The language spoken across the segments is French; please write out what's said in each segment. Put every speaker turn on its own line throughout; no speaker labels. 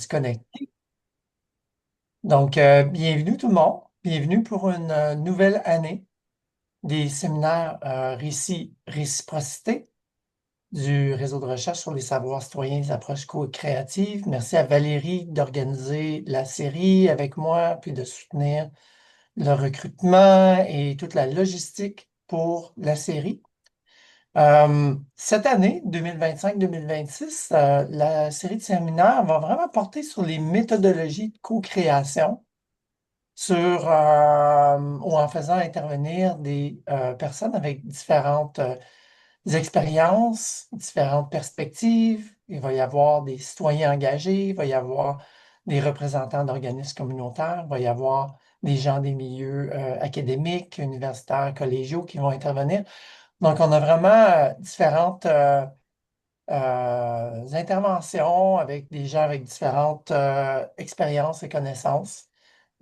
connecter. Donc, bienvenue tout le monde. Bienvenue pour une nouvelle année des séminaires Récit Réciprocité du réseau de recherche sur les savoirs citoyens et les approches co-créatives. Merci à Valérie d'organiser la série avec moi, puis de soutenir le recrutement et toute la logistique pour la série. Cette année, 2025-2026, la série de séminaires va vraiment porter sur les méthodologies de co-création ou en faisant intervenir des personnes avec différentes expériences, différentes perspectives. Il va y avoir des citoyens engagés, il va y avoir des représentants d'organismes communautaires, il va y avoir des gens des milieux académiques, universitaires, collégiaux qui vont intervenir. Donc, on a vraiment différentes interventions avec des gens avec différentes expériences et connaissances,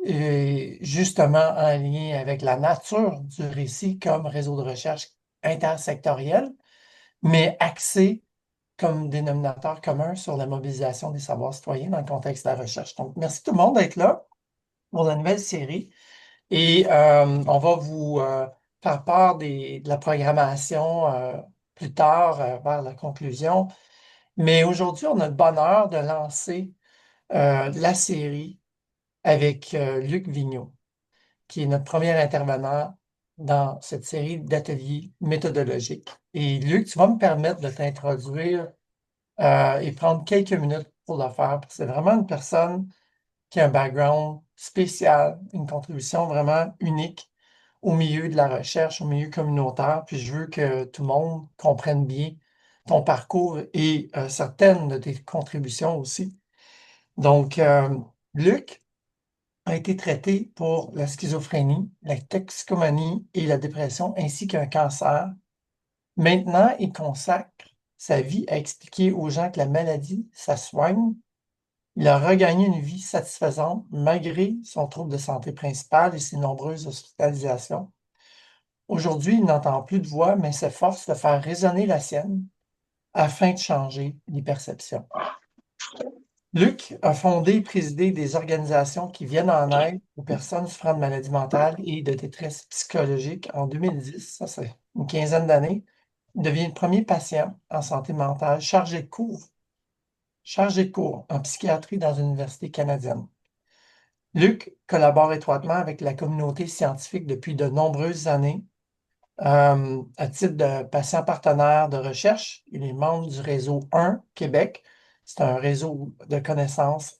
et justement en lien avec la nature du récit comme réseau de recherche intersectoriel, mais axé comme dénominateur commun sur la mobilisation des savoirs citoyens dans le contexte de la recherche. Donc, merci tout le monde d'être là pour la nouvelle série. Et on va vous faire part de la programmation plus tard, vers la conclusion. Mais aujourd'hui, on a le bonheur de lancer la série avec Luc Vigneault, qui est notre premier intervenant dans cette série d'ateliers méthodologiques. Et Luc, tu vas me permettre de t'introduire et prendre quelques minutes pour le faire, parce que c'est vraiment une personne qui a un background spécial, une contribution vraiment unique au milieu de la recherche, au milieu communautaire. Puis je veux que tout le monde comprenne bien ton parcours et certaines de tes contributions aussi. Donc, Luc a été traité pour la schizophrénie, la toxicomanie et la dépression, ainsi qu'un cancer. Maintenant, il consacre sa vie à expliquer aux gens que la maladie, ça soigne. Il a regagné une vie satisfaisante malgré son trouble de santé principal et ses nombreuses hospitalisations. Aujourd'hui, il n'entend plus de voix, mais s'efforce de faire résonner la sienne afin de changer les perceptions. Luc a fondé et présidé des organisations qui viennent en aide aux personnes souffrant de maladies mentales et de détresse psychologique en 2010. Ça, c'est une quinzaine d'années. Il devient le premier patient en santé mentale chargé de cours en psychiatrie dans une université canadienne. Luc collabore étroitement avec la communauté scientifique depuis de nombreuses années. À titre de patient partenaire de recherche, il est membre du réseau 1 Québec. C'est un réseau de connaissances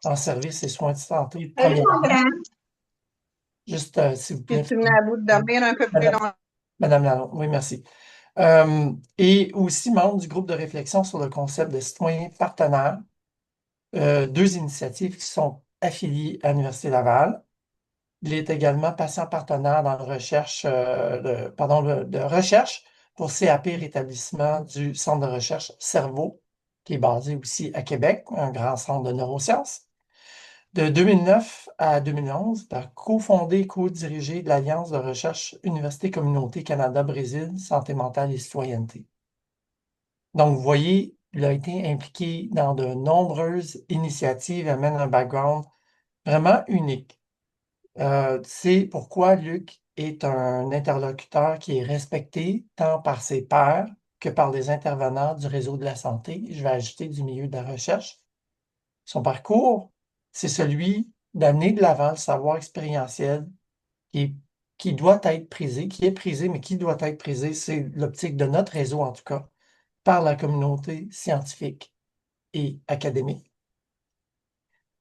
en services et soins de santé de
Salut
première
mon
ligne.
grand.
Juste, s'il vous plaît,
Es-tu venu à bout de dormir un peu plus
Madame,
longtemps?
Madame Lalonde, oui, merci. Et aussi membre du groupe de réflexion sur le concept de citoyen partenaire, deux initiatives qui sont affiliées à l'Université Laval. Il est également patient partenaire dans la recherche, de recherche pour CAP Rétablissement du Centre de recherche Cerveau, qui est basé aussi à Québec, un grand centre de neurosciences. De 2009 à 2011, il a cofondé et co-dirigé l'Alliance de recherche Université Communauté Canada-Brésil, Santé mentale et citoyenneté. Donc, vous voyez, il a été impliqué dans de nombreuses initiatives, amène un background vraiment unique. C'est pourquoi Luc est un interlocuteur qui est respecté tant par ses pairs que par les intervenants du réseau de la santé. Je vais ajouter du milieu de la recherche. Son parcours, c'est celui d'amener de l'avant le savoir expérientiel qui, qui doit être prisé, qui est prisé, mais qui doit être prisé, c'est l'optique de notre réseau en tout cas, par la communauté scientifique et académique.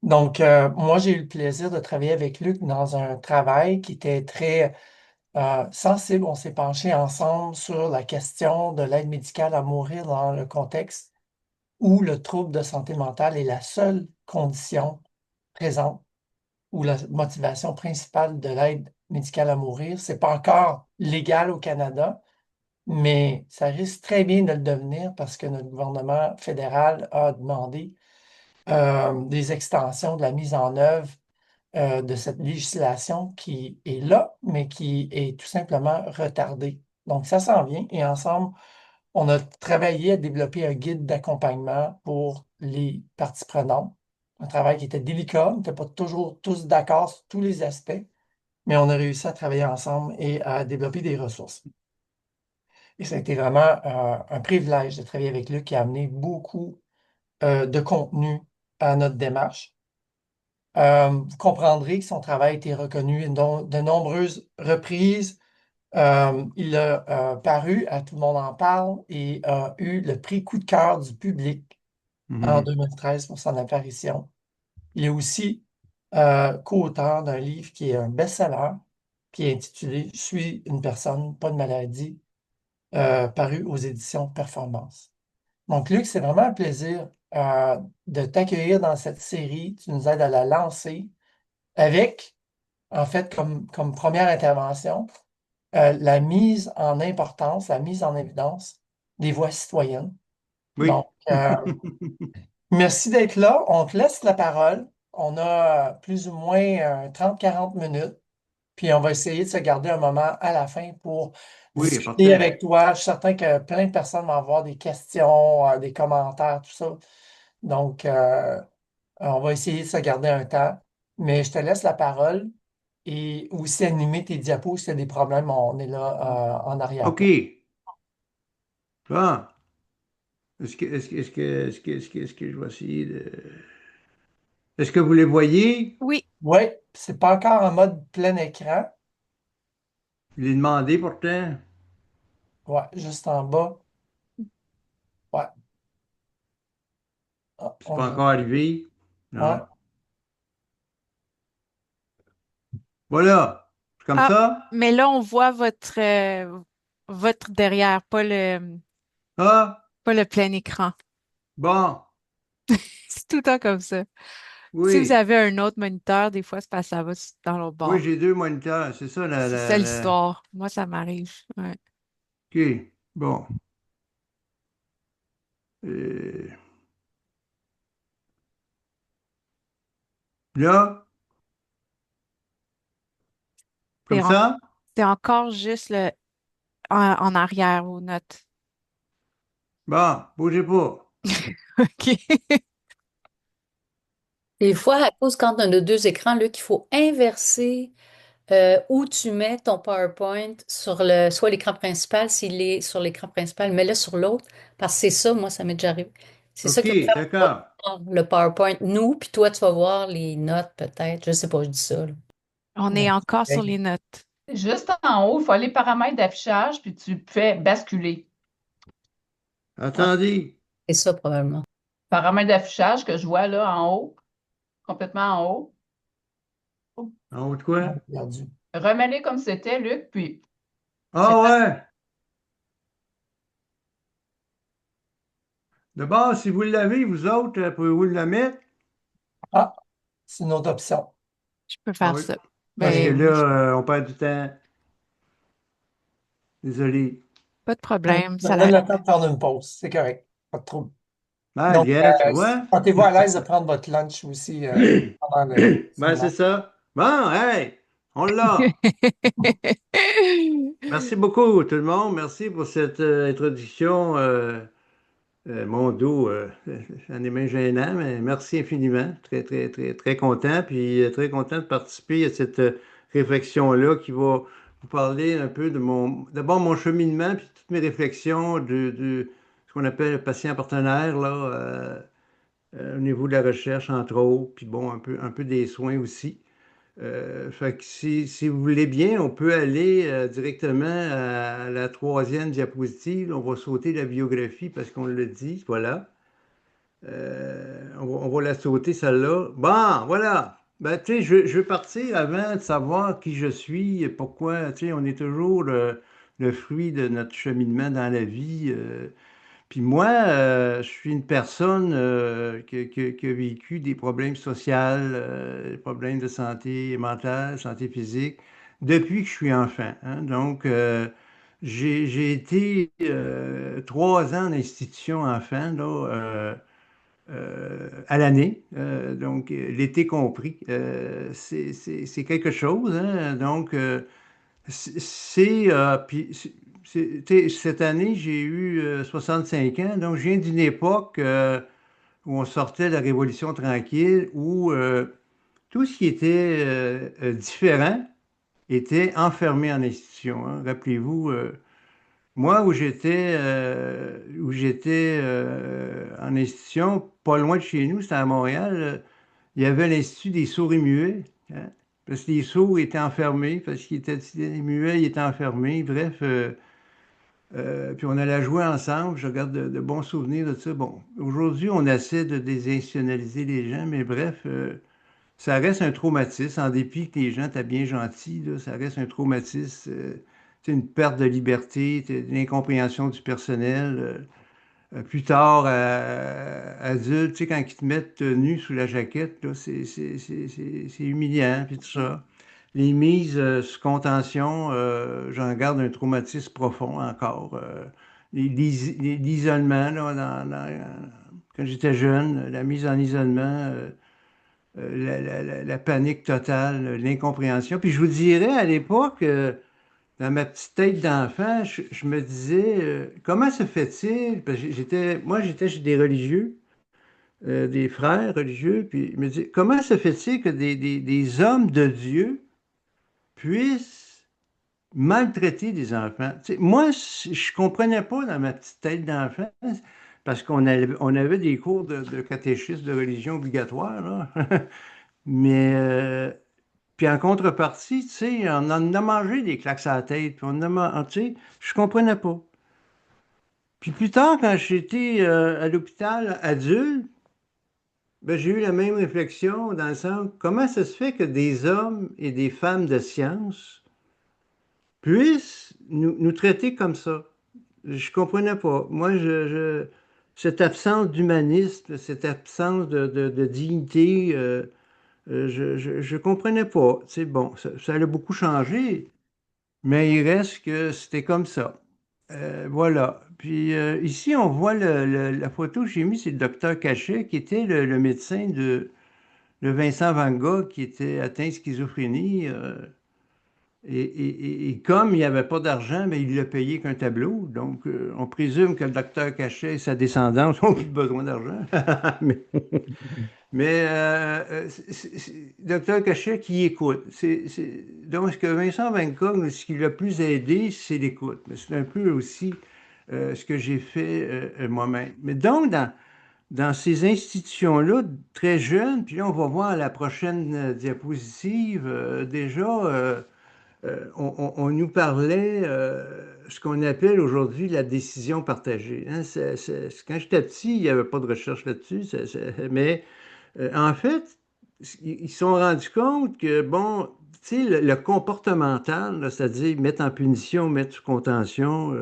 Donc, moi, j'ai eu le plaisir de travailler avec Luc dans un travail qui était très sensible. On s'est penché ensemble sur la question de l'aide médicale à mourir dans le contexte où le trouble de santé mentale est la seule condition présente ou la motivation principale de l'aide médicale à mourir. Ce n'est pas encore légal au Canada, mais ça risque très bien de le devenir parce que notre gouvernement fédéral a demandé des extensions de la mise en œuvre de cette législation qui est là, mais qui est tout simplement retardée. Donc, ça s'en vient et ensemble, on a travaillé à développer un guide d'accompagnement pour les parties prenantes un travail qui était délicat. On n'était pas toujours tous d'accord sur tous les aspects, mais on a réussi à travailler ensemble et à développer des ressources. Et ça a été vraiment un privilège de travailler avec Luc qui a amené beaucoup de contenu à notre démarche. Vous comprendrez que son travail a été reconnu de nombreuses reprises. Il a paru à Tout le monde en parle et a eu le prix coup de cœur du public en
Mhm.
2013 pour son apparition. Il est aussi co-auteur d'un livre qui est un best-seller, qui est intitulé Je suis une personne, pas de maladie, paru aux éditions Performance. Donc, Luc, c'est vraiment un plaisir de t'accueillir dans cette série. Tu nous aides à la lancer avec, en fait, comme première intervention, la mise en importance, la mise en évidence des voix citoyennes. Donc,
Oui.
merci d'être là. On te laisse la parole. On a plus ou moins 30-40 minutes. Puis on va essayer de se garder un moment à la fin pour
Oui,
discuter
parfait.
avec toi. Je suis certain que plein de personnes vont avoir des questions, des commentaires, tout ça. Donc, on va essayer de se garder un temps. Mais je te laisse la parole et aussi animer tes diapos. S'il y a des problèmes, on est là en
OK.
arrière-plan.
Bon. Est-ce que je vais essayer de... Est-ce que vous les voyez?
Oui,
Oui, c'est pas encore en mode plein écran.
Je l'ai demandé pourtant.
Ouais, juste en bas. Ouais, ah,
C'est
on le
pas
voit.
encore arrivé.
Ouais.
Non. Voilà. C'est comme
ah,
ça?
mais là, on voit votre derrière,
Ah,
pas le plein écran.
bon.
C'est tout le temps comme ça. Si vous
Oui.
avez un autre moniteur, des fois, c'est parce que ça va dans l'autre
Oui,
bord.
j'ai deux moniteurs. C'est ça,
C'est ça l'histoire. Moi, ça m'arrive. Ouais.
OK. Bon. Euh, Là,
C'est
comme
en-
ça?
c'est encore juste en arrière aux notes.
Bon, bougez pas.
OK.
Des fois, à cause quand on a deux écrans, là, qu'il faut inverser où tu mets ton PowerPoint sur soit l'écran principal, s'il est sur l'écran principal, mets-le sur l'autre, parce que c'est ça, moi, ça m'est déjà arrivé. C'est ça qui va
OK,
faire qu'on va
d'accord.
voir le PowerPoint, nous, puis toi, tu vas voir les notes, peut-être. Je sais pas, je dis ça, là.
On est
Merci,
encore sur
Greg.
les notes.
Juste en haut, il faut aller paramètres d'affichage, puis tu fais basculer.
Ouais,
Attendez.
c'est ça, probablement.
Paramètres d'affichage que je vois là en haut, complètement en haut.
Oh,
En haut de
on
quoi?
l'a perdu.
Remets-les comme c'était, Luc, puis c'est
Ah ouais! D'abord, si vous l'avez, vous autres, pouvez-vous le mettre?
Ah, c'est une autre option.
Je peux
Ah
faire
oui.
ça.
Parce que
Vas-y.
Ben
là,
oui,
on perd du temps. Désolé.
pas de
On
problème.
me donne le temps de prendre une pause. C'est correct. Pas de trouble.
Ah,
Donc,
bien, tu vois?
sentez-vous à l'aise de prendre votre lunch aussi pendant le
Ben, c'est
séminaire.
ça. Bon, hey, on l'a. Merci beaucoup, tout le monde. Merci pour cette introduction. Mon dos, j'en ai bien gênant, mais merci infiniment. Très, très, très, très content. Puis très content de participer à cette réflexion-là qui va vous parler un peu de d'abord mon cheminement, puis toutes mes réflexions de ce qu'on appelle le patient partenaire, là, au niveau de la recherche, entre autres, puis bon, un peu des soins aussi. Fait que si vous voulez bien, on peut aller directement à la troisième diapositive. On va sauter la biographie parce qu'on l'a dit. Voilà. On va la sauter, celle-là. Bon, voilà. Ben, tu sais, je veux partir avant de savoir qui je suis et pourquoi. Tu sais, on est toujours le fruit de notre cheminement dans la vie. Puis moi, je suis une personne qui a vécu des problèmes sociaux, des problèmes de santé mentale, santé physique, depuis que je suis enfant, hein. Donc, j'ai été 3 ans en institution enfant, là, à l'année, donc l'été compris. C'est quelque chose, hein. Donc, puis, tu sais, cette année, j'ai eu 65 ans, donc je viens d'une époque où on sortait de la Révolution tranquille, où tout ce qui était différent était enfermé en institution, hein. Rappelez-vous, moi où j'étais en institution, pas loin de chez nous, c'était à Montréal, il y avait l'Institut des sourds et muets, hein. Parce que les sourds étaient enfermés, parce qu'ils étaient les muets, ils étaient enfermés. Bref, puis on allait jouer ensemble. Je garde de bons souvenirs de ça. Bon, aujourd'hui, on essaie de désinstitutionnaliser les gens, mais bref, ça reste un traumatisme. En dépit que les gens étaient bien gentils, là, ça reste un traumatisme. C'est une perte de liberté, une incompréhension du personnel. Plus tard, adulte, tu sais, quand ils te mettent nu sous la jaquette, là, c'est humiliant, puis tout ça. Les mises sous contention, j'en garde un traumatisme profond encore. L'isolement, là, quand j'étais jeune, la mise en isolement, la panique totale, l'incompréhension. Puis je vous dirais, à l'époque, dans ma petite tête d'enfant, je me disais, comment se fait-il? Parce que moi, j'étais chez des religieux, des frères religieux, puis je me disais, comment se fait-il que des hommes de Dieu puissent maltraiter des enfants? Tu sais, moi, je ne comprenais pas dans ma petite tête d'enfant, parce qu'on avait des cours de catéchisme de religion obligatoires, là. Mais, puis en contrepartie, tu sais, on en a mangé des claques à la tête, puis tu sais, je comprenais pas. Puis plus tard, quand j'étais à l'hôpital adulte, ben, j'ai eu la même réflexion dans le sens, comment ça se fait que des hommes et des femmes de science puissent nous traiter comme ça? Je comprenais pas. Moi, cette absence d'humanisme, cette absence de dignité, je comprenais pas. Tu sais, bon, ça a beaucoup changé, mais il reste que c'était comme ça. Voilà. Puis ici, on voit la photo que j'ai mise, c'est le docteur Cachet, qui était le médecin de Vincent Van Gogh, qui était atteint de schizophrénie. Et comme il n'y avait pas d'argent, mais il l'a payé qu'un tableau. Donc, on présume que le docteur Cachet et sa descendance ont eu besoin d'argent. Mais, docteur Cachet qui écoute. Donc, ce que Vincent Van Gogh, ce qui l'a plus aidé, c'est l'écoute. Mais c'est un peu aussi ce que j'ai fait moi-même. Mais donc, dans ces institutions-là, très jeunes, puis là, on va voir à la prochaine diapositive, déjà, on nous parlait ce qu'on appelle aujourd'hui la décision partagée, hein. Quand j'étais petit, il n'y avait pas de recherche là-dessus, mais en fait, ils se sont rendus compte que, bon, tu sais, le comportemental, là, c'est-à-dire mettre en punition, mettre sous contention,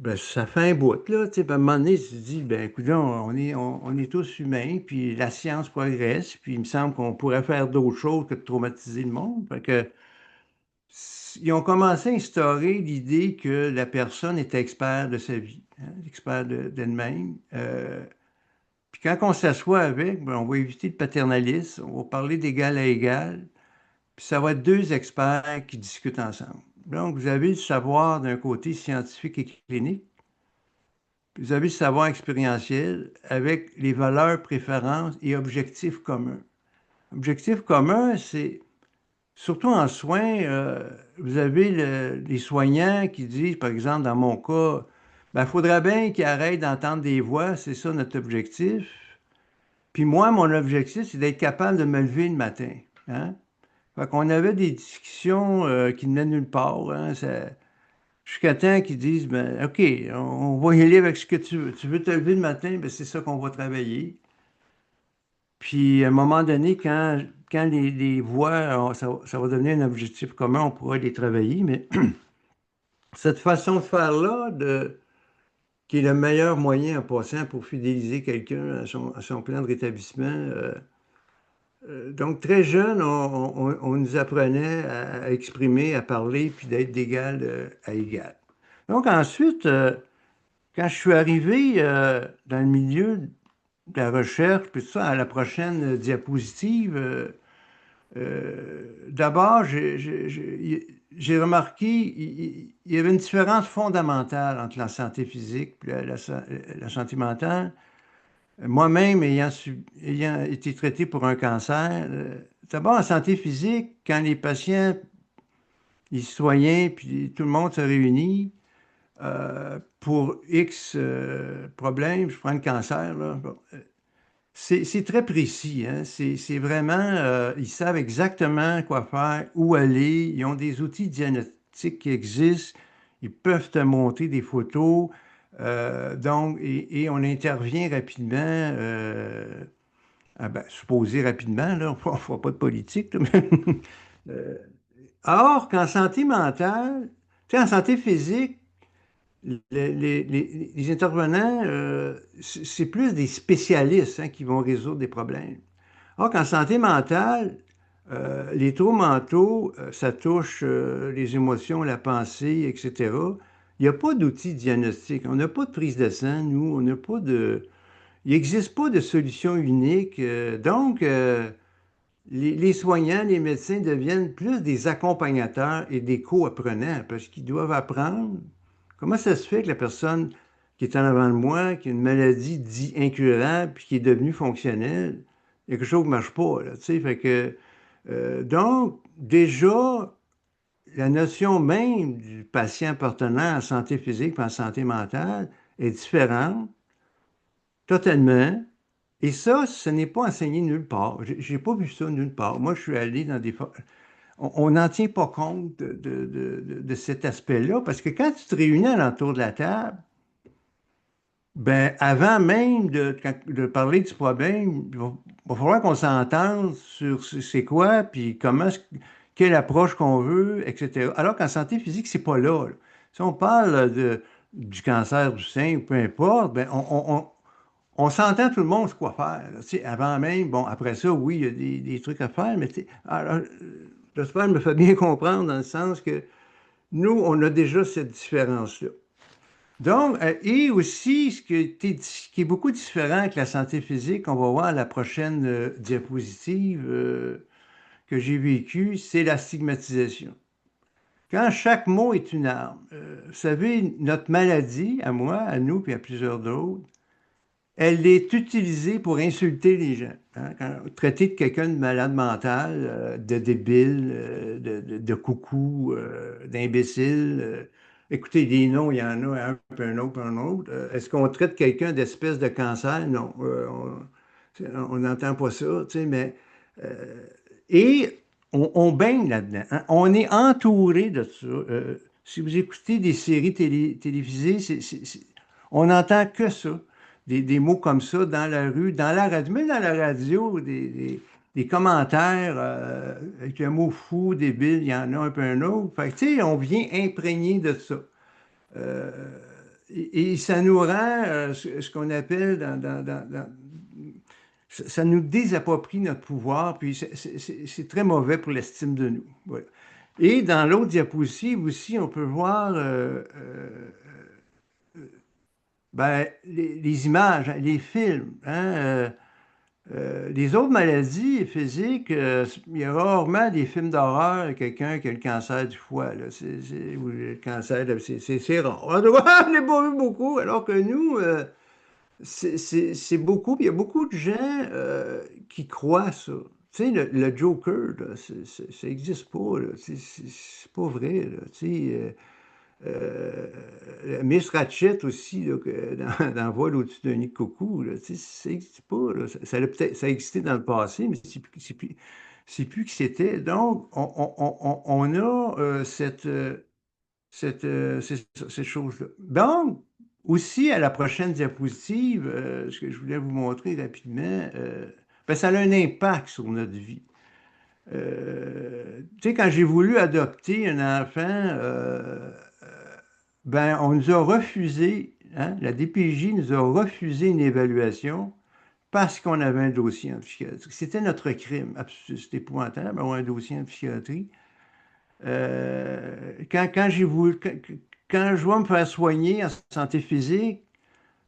ben, ça fait un bout, là. Tu sais, puis à un moment donné, tu te dis, ben, écoute, on est tous humains, puis la science progresse, puis il me semble qu'on pourrait faire d'autres choses que de traumatiser le monde. Fait que, ils ont commencé à instaurer l'idée que la personne est expert de sa vie, hein, expert d'elle-même. Puis quand on s'assoit avec, ben, on va éviter le paternalisme, on va parler d'égal à égal, puis ça va être deux experts qui discutent ensemble. Donc, vous avez le savoir d'un côté scientifique et clinique, puis vous avez le savoir expérientiel avec les valeurs, préférences et objectifs communs. Objectif commun, c'est surtout en soins, vous avez les soignants qui disent, par exemple, dans mon cas, il faudrait bien qu'ils arrêtent d'entendre des voix, c'est ça notre objectif. Puis moi, mon objectif, c'est d'être capable de me lever le matin, hein. Fait qu'on avait des discussions qui ne venaient nulle part, hein. Jusqu'à temps qu'ils disent, ben, OK, on va y aller avec ce que tu veux. Tu veux te lever le matin, ben, c'est ça qu'on va travailler. Puis, à un moment donné, quand les voix, ça va devenir un objectif commun, on pourra les travailler. Mais cette façon de faire-là, qui est le meilleur moyen en passant pour fidéliser quelqu'un à son plan de rétablissement. Donc, très jeune, on nous apprenait à exprimer, à parler, puis d'être d'égal à égal. Donc, ensuite, quand je suis arrivé dans le milieu de la recherche, puis tout ça, à la prochaine diapositive, d'abord, j'ai remarqué il y avait une différence fondamentale entre la santé physique et la santé mentale. Moi-même, ayant été traité pour un cancer, d'abord en santé physique, quand les patients, les citoyens, puis tout le monde se réunit pour X problèmes, je prends le cancer, là, bon, c'est très précis, hein. C'est vraiment, ils savent exactement quoi faire, où aller. Ils ont des outils diagnostiques qui existent. Ils peuvent te montrer des photos. Donc, et on intervient rapidement, supposé rapidement, là, on ne fera pas de politique, là, mais, euh, or qu'en santé mentale, tu sais, en santé physique, les intervenants, c'est plus des spécialistes hein, qui vont résoudre des problèmes. Or qu'en santé mentale, les troubles mentaux, ça touche les émotions, la pensée, etc. Il n'y a pas d'outils diagnostiques. On n'a pas de prise de sang, nous. On n'a pas de... Il n'existe pas de solution unique. Donc, les soignants, les médecins deviennent plus des accompagnateurs et des co-apprenants parce qu'ils doivent apprendre comment ça se fait que la personne qui est en avant de moi, qui a une maladie dite incurable, puis qui est devenue fonctionnelle, il y a quelque chose qui ne marche pas, là, tu sais, fait que, donc, déjà, la notion même du patient partenaire en santé physique et en santé mentale est différente, totalement. Et ça, ce n'est pas enseigné nulle part. J'ai pas vu ça nulle part. Moi, je suis allé dans des... On n'en tient pas compte de cet aspect-là, parce que quand tu te réunis alentour de la table, ben, avant même de parler du problème, va falloir qu'on s'entende sur c'est quoi, puis quelle approche qu'on veut, etc. Alors qu'en santé physique, c'est pas là, là. Si on parle du cancer du sein, ou peu importe, ben, on s'entend tout le monde sur quoi faire, là. Tu sais, avant même, bon, après ça, oui, il y a des trucs à faire, mais tu sais, alors, j'espère me fait bien comprendre dans le sens que nous, on a déjà cette différence-là. Donc, et aussi, ce qui est beaucoup différent avec la santé physique, on va voir à la prochaine diapositive que j'ai vécue, c'est la stigmatisation. Quand chaque mot est une arme, vous savez, notre maladie, à moi, à nous, puis à plusieurs d'autres, elle est utilisée pour insulter les gens. Hein. Traiter de quelqu'un de malade mental, de débile, de coucou, d'imbécile. Écoutez, des noms, il y en a un, puis un autre, puis un autre. Est-ce qu'on traite quelqu'un d'espèce de cancer? Non. On n'entend pas ça, tu sais, mais... euh, et on baigne là-dedans. Hein. On est entouré de ça. Si vous écoutez des séries télévisées, on n'entend que ça des mots comme ça dans la rue, dans la radio, même dans la radio, des commentaires avec le mot fou, débile, il y en a un peu un autre. Fait que, tu sais, on vient imprégné de ça. Euh, et ça nous rend ce qu'on appelle ça nous désapproprie notre pouvoir, puis c'est très mauvais pour l'estime de nous. Voilà. Et dans l'autre diapositive aussi, on peut voir ben, les images, hein, les films, hein, les autres maladies physiques, il y a rarement des films d'horreur, quelqu'un qui a le cancer du foie, là, ou le cancer, c'est rare. En tout cas, on n'a pas vu beaucoup, alors que nous, c'est beaucoup, puis il y a beaucoup de gens qui croient ça. Tu sais, le Joker, là, ça n'existe pas, là, c'est pas vrai, là, tu sais. Miss Ratchet aussi, là, dans Vol au-dessus d'un nid de coucou, là, tu sais, ça n'existe pas. Là. Ça a existé dans le passé, mais c'est plus que c'était. Donc, on a cette chose-là. Donc, aussi, à la prochaine diapositive, ce que je voulais vous montrer rapidement, ben, ça a un impact sur notre vie. Tu sais, quand j'ai voulu adopter un enfant, ben, on nous a refusé, hein, la DPJ nous a refusé une évaluation parce qu'on avait un dossier en psychiatrie. C'était notre crime. C'était épouvantable d'avoir un dossier en psychiatrie. Quand j'ai voulu, quand je dois me faire soigner en santé physique,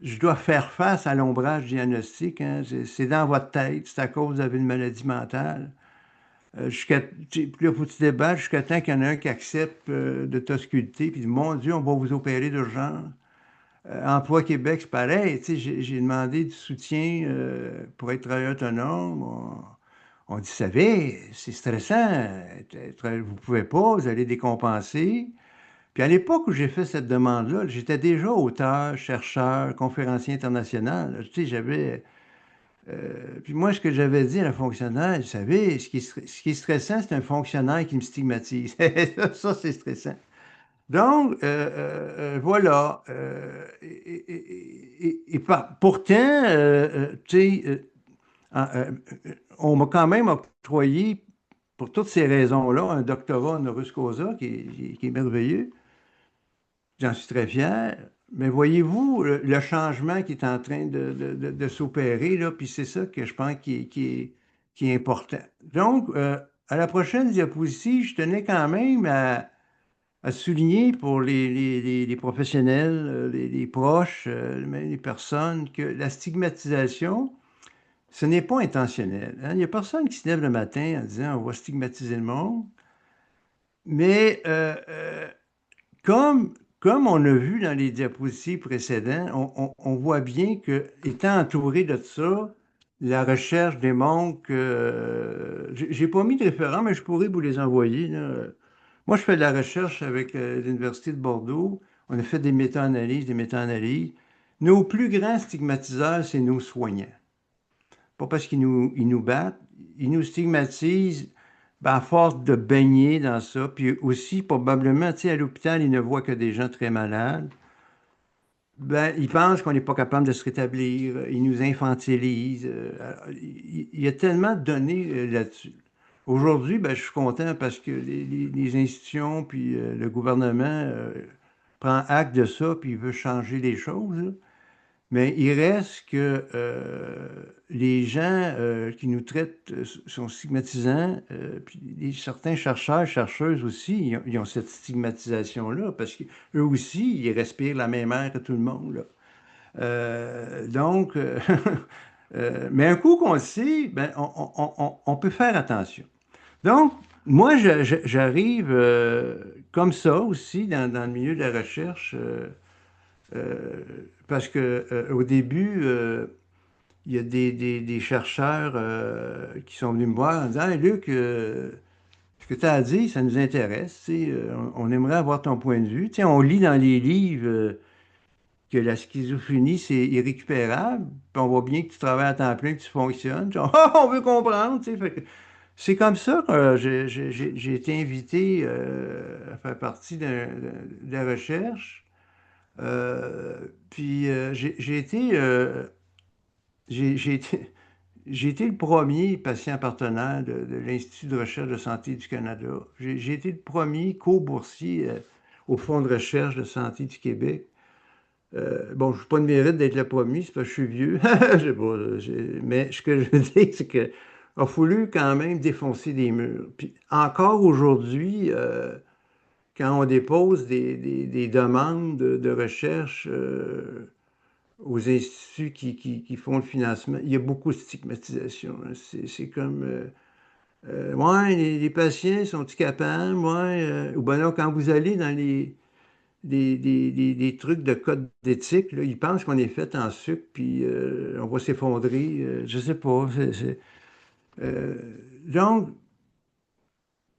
je dois faire face à l'ombrage diagnostique. Hein. C'est dans votre tête, c'est à cause que vous avez une maladie mentale. Puis là, faut que tu débattes jusqu'à temps qu'il y en a un qui accepte de t'ausculter, puis dit, mon Dieu, on va vous opérer d'urgence. Emploi Québec, c'est pareil. Tu sais, j'ai demandé du soutien pour être travailleur autonome. On dit, vous savez, c'est stressant. Vous ne pouvez pas, vous allez décompenser. Puis à l'époque où j'ai fait cette demande-là, j'étais déjà auteur, chercheur, conférencier international. Tu sais, puis moi, ce que j'avais dit à la fonctionnaire, vous savez, ce qui est stressant, c'est un fonctionnaire qui me stigmatise. Ça, c'est stressant. Donc, voilà. Pourtant, tu sais, on m'a quand même octroyé, pour toutes ces raisons-là, un doctorat honoris causa qui est merveilleux. J'en suis très fier. Mais voyez-vous le changement qui est en train de s'opérer, là, puis c'est ça que je pense qui est important. Donc, à la prochaine diapositive, je tenais quand même à souligner pour les professionnels, les proches, même les personnes, que la stigmatisation, ce n'est pas intentionnel, hein. Il n'y a personne qui se lève le matin en disant on va stigmatiser le monde. Mais comme on a vu dans les diapositives précédentes, on voit bien que, étant entouré de ça, la recherche démontre que, j'ai pas mis de référents, mais je pourrais vous les envoyer, là. Moi, je fais de la recherche avec l'Université de Bordeaux. On a fait des méta-analyses, des méta-analyses. Nos plus grands stigmatiseurs, c'est nos soignants. Pas parce qu'ils nous battent, ils nous stigmatisent ben, à force de baigner dans ça. Puis aussi, probablement, tu sais, à l'hôpital, ils ne voient que des gens très malades. Ben, ils pensent qu'on n'est pas capable de se rétablir. Ils nous infantilisent. Il y a tellement de données là-dessus. Aujourd'hui, ben, je suis content parce que les institutions puis le gouvernement prend acte de ça puis il veut changer les choses, là. Mais il reste que les gens qui nous traitent sont stigmatisants, puis certains chercheurs, chercheuses aussi, ils ont cette stigmatisation-là, parce qu'eux aussi, ils respirent la même air que tout le monde, là. Donc, mais un coup qu'on le sait, ben, on peut faire attention. Donc, moi, j'arrive comme ça aussi dans le milieu de la recherche. Euh, Parce que au début, il y a des chercheurs qui sont venus me voir en disant, Hey, Luc, ce que tu as à dire, ça nous intéresse. Tu sais, on aimerait avoir ton point de vue. Tu sais, on lit dans les livres que la schizophrénie, c'est irrécupérable. Puis on voit bien que tu travailles à temps plein, que tu fonctionnes. Genre, Ah, on veut comprendre. Tu sais, fait que c'est comme ça que j'ai été invité à faire partie de la recherche. Puis j'ai été, j'ai été, j'ai été le premier patient partenaire de l'Institut de recherche de santé du Canada. J'ai été le premier co-boursier au Fonds de recherche de santé du Québec. Bon, je n'ai pas de mérite d'être le premier, c'est parce que je suis vieux. Je sais pas, mais ce que je veux dire, c'est qu'il a fallu quand même défoncer des murs. Puis encore aujourd'hui, quand on dépose des demandes de recherche aux instituts qui font le financement, il y a beaucoup de stigmatisation, hein. C'est comme, ouais, les patients sont-ils capables? Ouais, ou bien là, quand vous allez dans des trucs de code d'éthique, là, ils pensent qu'on est fait en sucre, puis on va s'effondrer. Je sais pas. Euh, donc,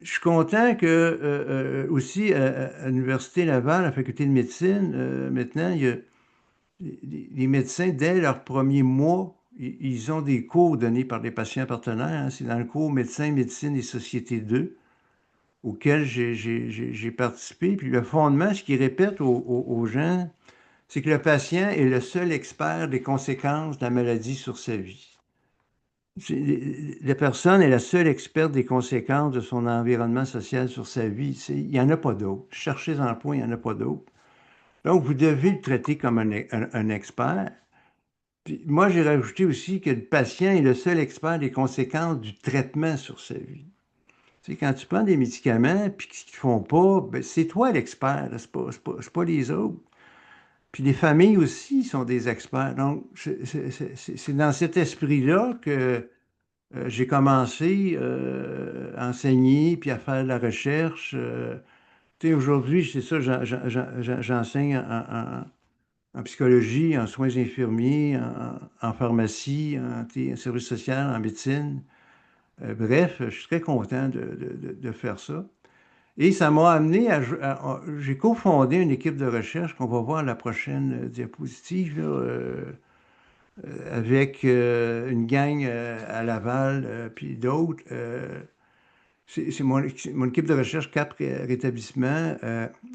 je suis content que aussi à l'Université Laval, à la faculté de médecine, maintenant, il y a les médecins, dès leur premier mois, ils ont des cours donnés par les patients partenaires, hein. C'est dans le cours Médecins, Médecine et Société 2, auquel j'ai participé. Puis le fondement, ce qu'ils répètent aux gens, c'est que le patient est le seul expert des conséquences de la maladie sur sa vie. La personne est la seule experte des conséquences de son environnement social sur sa vie. Il n'y en a pas d'autre. Cherchez un point, il n'y en a pas d'autre. Donc, vous devez le traiter comme un expert. Puis moi, j'ai rajouté aussi que le patient est le seul expert des conséquences du traitement sur sa vie. Tu sais, quand tu prends des médicaments puis qu'ils ne font pas, ben, c'est toi l'expert, là, c'est pas les autres. Puis les familles aussi sont des experts. Donc, c'est dans cet esprit-là que j'ai commencé à enseigner puis à faire de la recherche. Tu sais, aujourd'hui, c'est ça, j'enseigne en psychologie, en soins infirmiers, en pharmacie, en service social, en médecine. Bref, je suis très content de faire ça. Et ça m'a amené j'ai cofondé une équipe de recherche qu'on va voir à la prochaine diapositive, là, avec une gang à Laval, puis d'autres. C'est mon équipe de recherche Cap Rétablissement,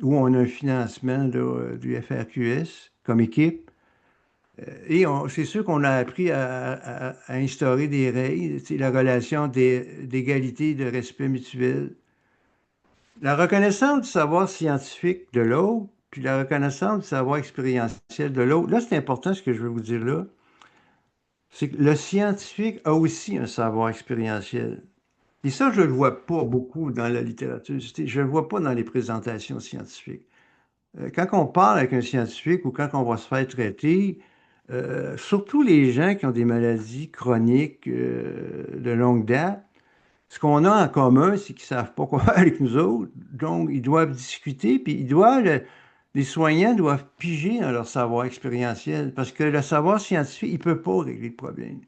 où on a un financement là, du FRQS comme équipe. Et c'est sûr qu'on a appris à instaurer des règles, tu sais, la relation d'égalité, de respect mutuel, la reconnaissance du savoir scientifique de l'autre, puis la reconnaissance du savoir expérientiel de l'autre. Là, c'est important ce que je veux vous dire là. C'est que le scientifique a aussi un savoir expérientiel. Et ça, je ne le vois pas beaucoup dans la littérature. Je ne le vois pas dans les présentations scientifiques. Quand on parle avec un scientifique ou quand on va se faire traiter, surtout les gens qui ont des maladies chroniques de longue date, ce qu'on a en commun, c'est qu'ils ne savent pas quoi faire avec nous autres. Donc, ils doivent discuter, puis les soignants doivent piger dans leur savoir expérientiel, parce que le savoir scientifique, il ne peut pas régler le problème.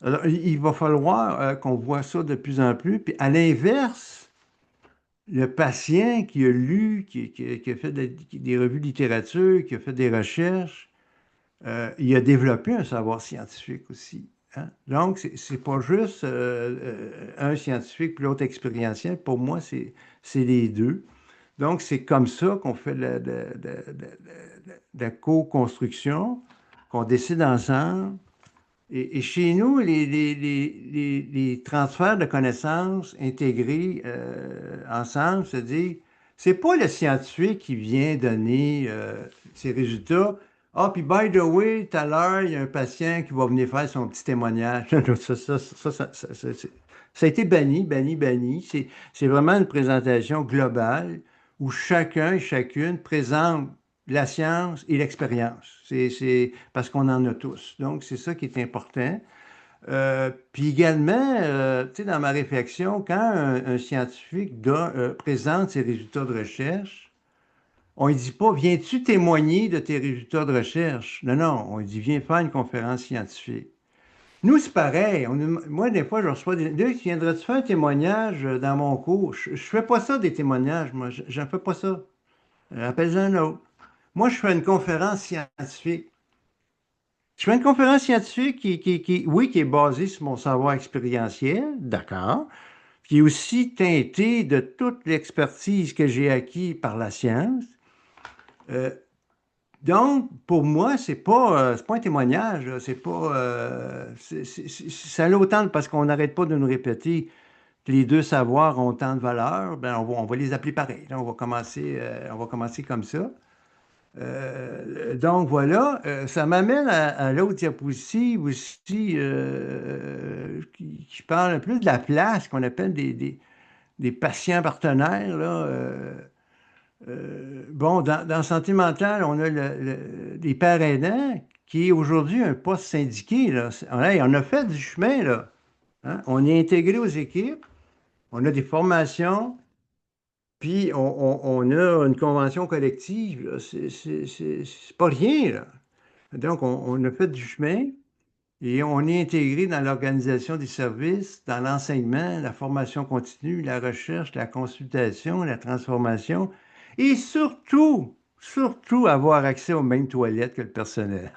Alors, il va falloir qu'on voit ça de plus en plus. Puis, à l'inverse, le patient qui a lu, qui a fait des revues de littérature, qui a fait des recherches, il a développé un savoir scientifique aussi. Hein. Donc, c'est pas juste un scientifique puis l'autre expérientiel. Pour moi, c'est les deux. Donc, c'est comme ça qu'on fait la co-construction, qu'on décide ensemble. Et chez nous, les transferts de connaissances intégrés ensemble, c'est-à-dire, c'est pas le scientifique qui vient donner ses résultats. Ah, puis by the way, tout à l'heure, il y a un patient qui va venir faire son petit témoignage. Ça a été banni. C'est vraiment une présentation globale où chacun et chacune présente la science et l'expérience. C'est parce qu'on en a tous. Donc, c'est ça qui est important. Puis également, tu sais, dans ma réflexion, quand un scientifique présente ses résultats de recherche, on ne dit pas, viens-tu témoigner de tes résultats de recherche? Non, non, on dit, viens faire une conférence scientifique. Nous, c'est pareil. Moi, des fois, je reçois des... Luc, viendrais-tu faire un témoignage dans mon cours? Je ne fais pas ça, des témoignages, moi. Je n'en fais pas ça. Appelle-en un autre. Moi, je fais une conférence scientifique. Je fais une conférence scientifique oui, qui est basée sur mon savoir expérientiel, d'accord, qui est aussi teintée de toute l'expertise que j'ai acquis par la science. Euh, donc, pour moi, c'est pas un témoignage, là, c'est pas, ça a autant, parce qu'on n'arrête pas de nous répéter que les deux savoirs ont tant de valeur, ben on va les appeler pareil. Là, on va commencer comme ça. Donc voilà, ça m'amène à l'autre diapositive aussi qui parle un peu de la place qu'on appelle des patients partenaires. Là, bon, dans santé mentale, on a les pères aidants qui est aujourd'hui un poste syndiqué. Là. On a fait du chemin. Là, hein. On est intégré aux équipes, on a des formations. Puis on a une convention collective, là. C'est pas rien, là. Donc, on a fait du chemin et on est intégré dans l'organisation des services, dans l'enseignement, la formation continue, la recherche, la consultation, la transformation et surtout avoir accès aux mêmes toilettes que le personnel.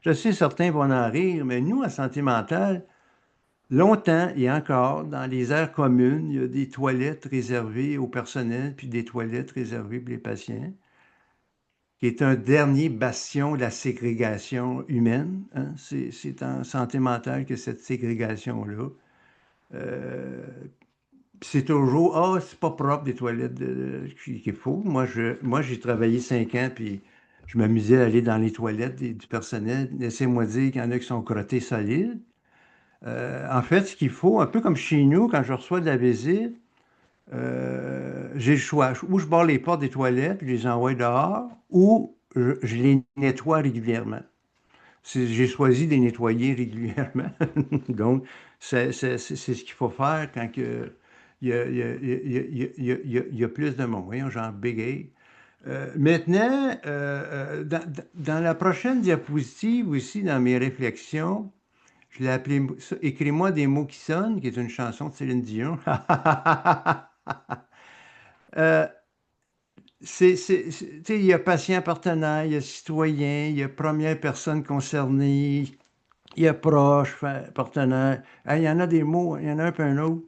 Je sais, certains vont en rire, mais nous, à santé mentale, longtemps et encore, dans les aires communes, il y a des toilettes réservées au personnel, puis des toilettes réservées pour les patients, qui est un dernier bastion de la ségrégation humaine. Hein. C'est en santé mentale que cette ségrégation-là. Euh, c'est toujours, ah, c'est pas propre des toilettes qu'il faut. Moi, j'ai travaillé 5 ans, puis je m'amusais à aller dans les toilettes du personnel. Laissez-moi dire qu'il y en a qui sont crottés solides. En fait, ce qu'il faut, un peu comme chez nous, quand je reçois de la visite, j'ai le choix. Ou je barre les portes des toilettes, puis je les envoie dehors, ou je les nettoie régulièrement. J'ai choisi de les nettoyer régulièrement. Donc, c'est ce qu'il faut faire quand il y a plus de monde. Voyons, genre bégaye. Maintenant, dans la prochaine diapositive aussi, dans mes réflexions, je l'ai appelé Écris-moi des mots qui sonnent, qui est une chanson de Céline Dion. Euh, tu sais, il y a patient partenaire, il y a citoyen, il y a première personne concernée, il y a proche, partenaire. Il y en a des mots, il y en a un peu un autre.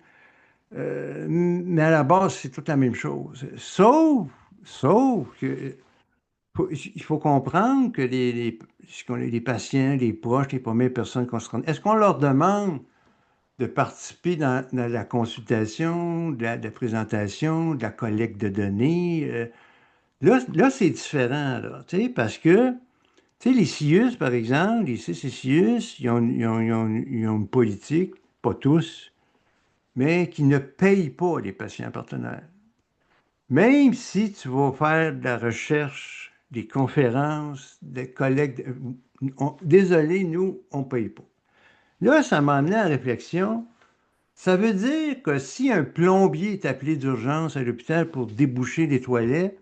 Mais à la base, c'est toute la même chose. Sauf que il faut comprendre que les patients, les proches, les premières personnes concernées, est-ce qu'on leur demande de participer dans la consultation, de la présentation, de la collecte de données? Là, c'est différent, là, tu sais, parce que, tu sais, les CIUS, par exemple, les CCCIUS, ils ont une politique, pas tous, mais qui ne payent pas les patients partenaires. Même si tu vas faire de la recherche, des conférences, des collègues, désolé, nous, on ne paye pas. Là, ça m'a amené à la réflexion. Ça veut dire que si un plombier est appelé d'urgence à l'hôpital pour déboucher les toilettes,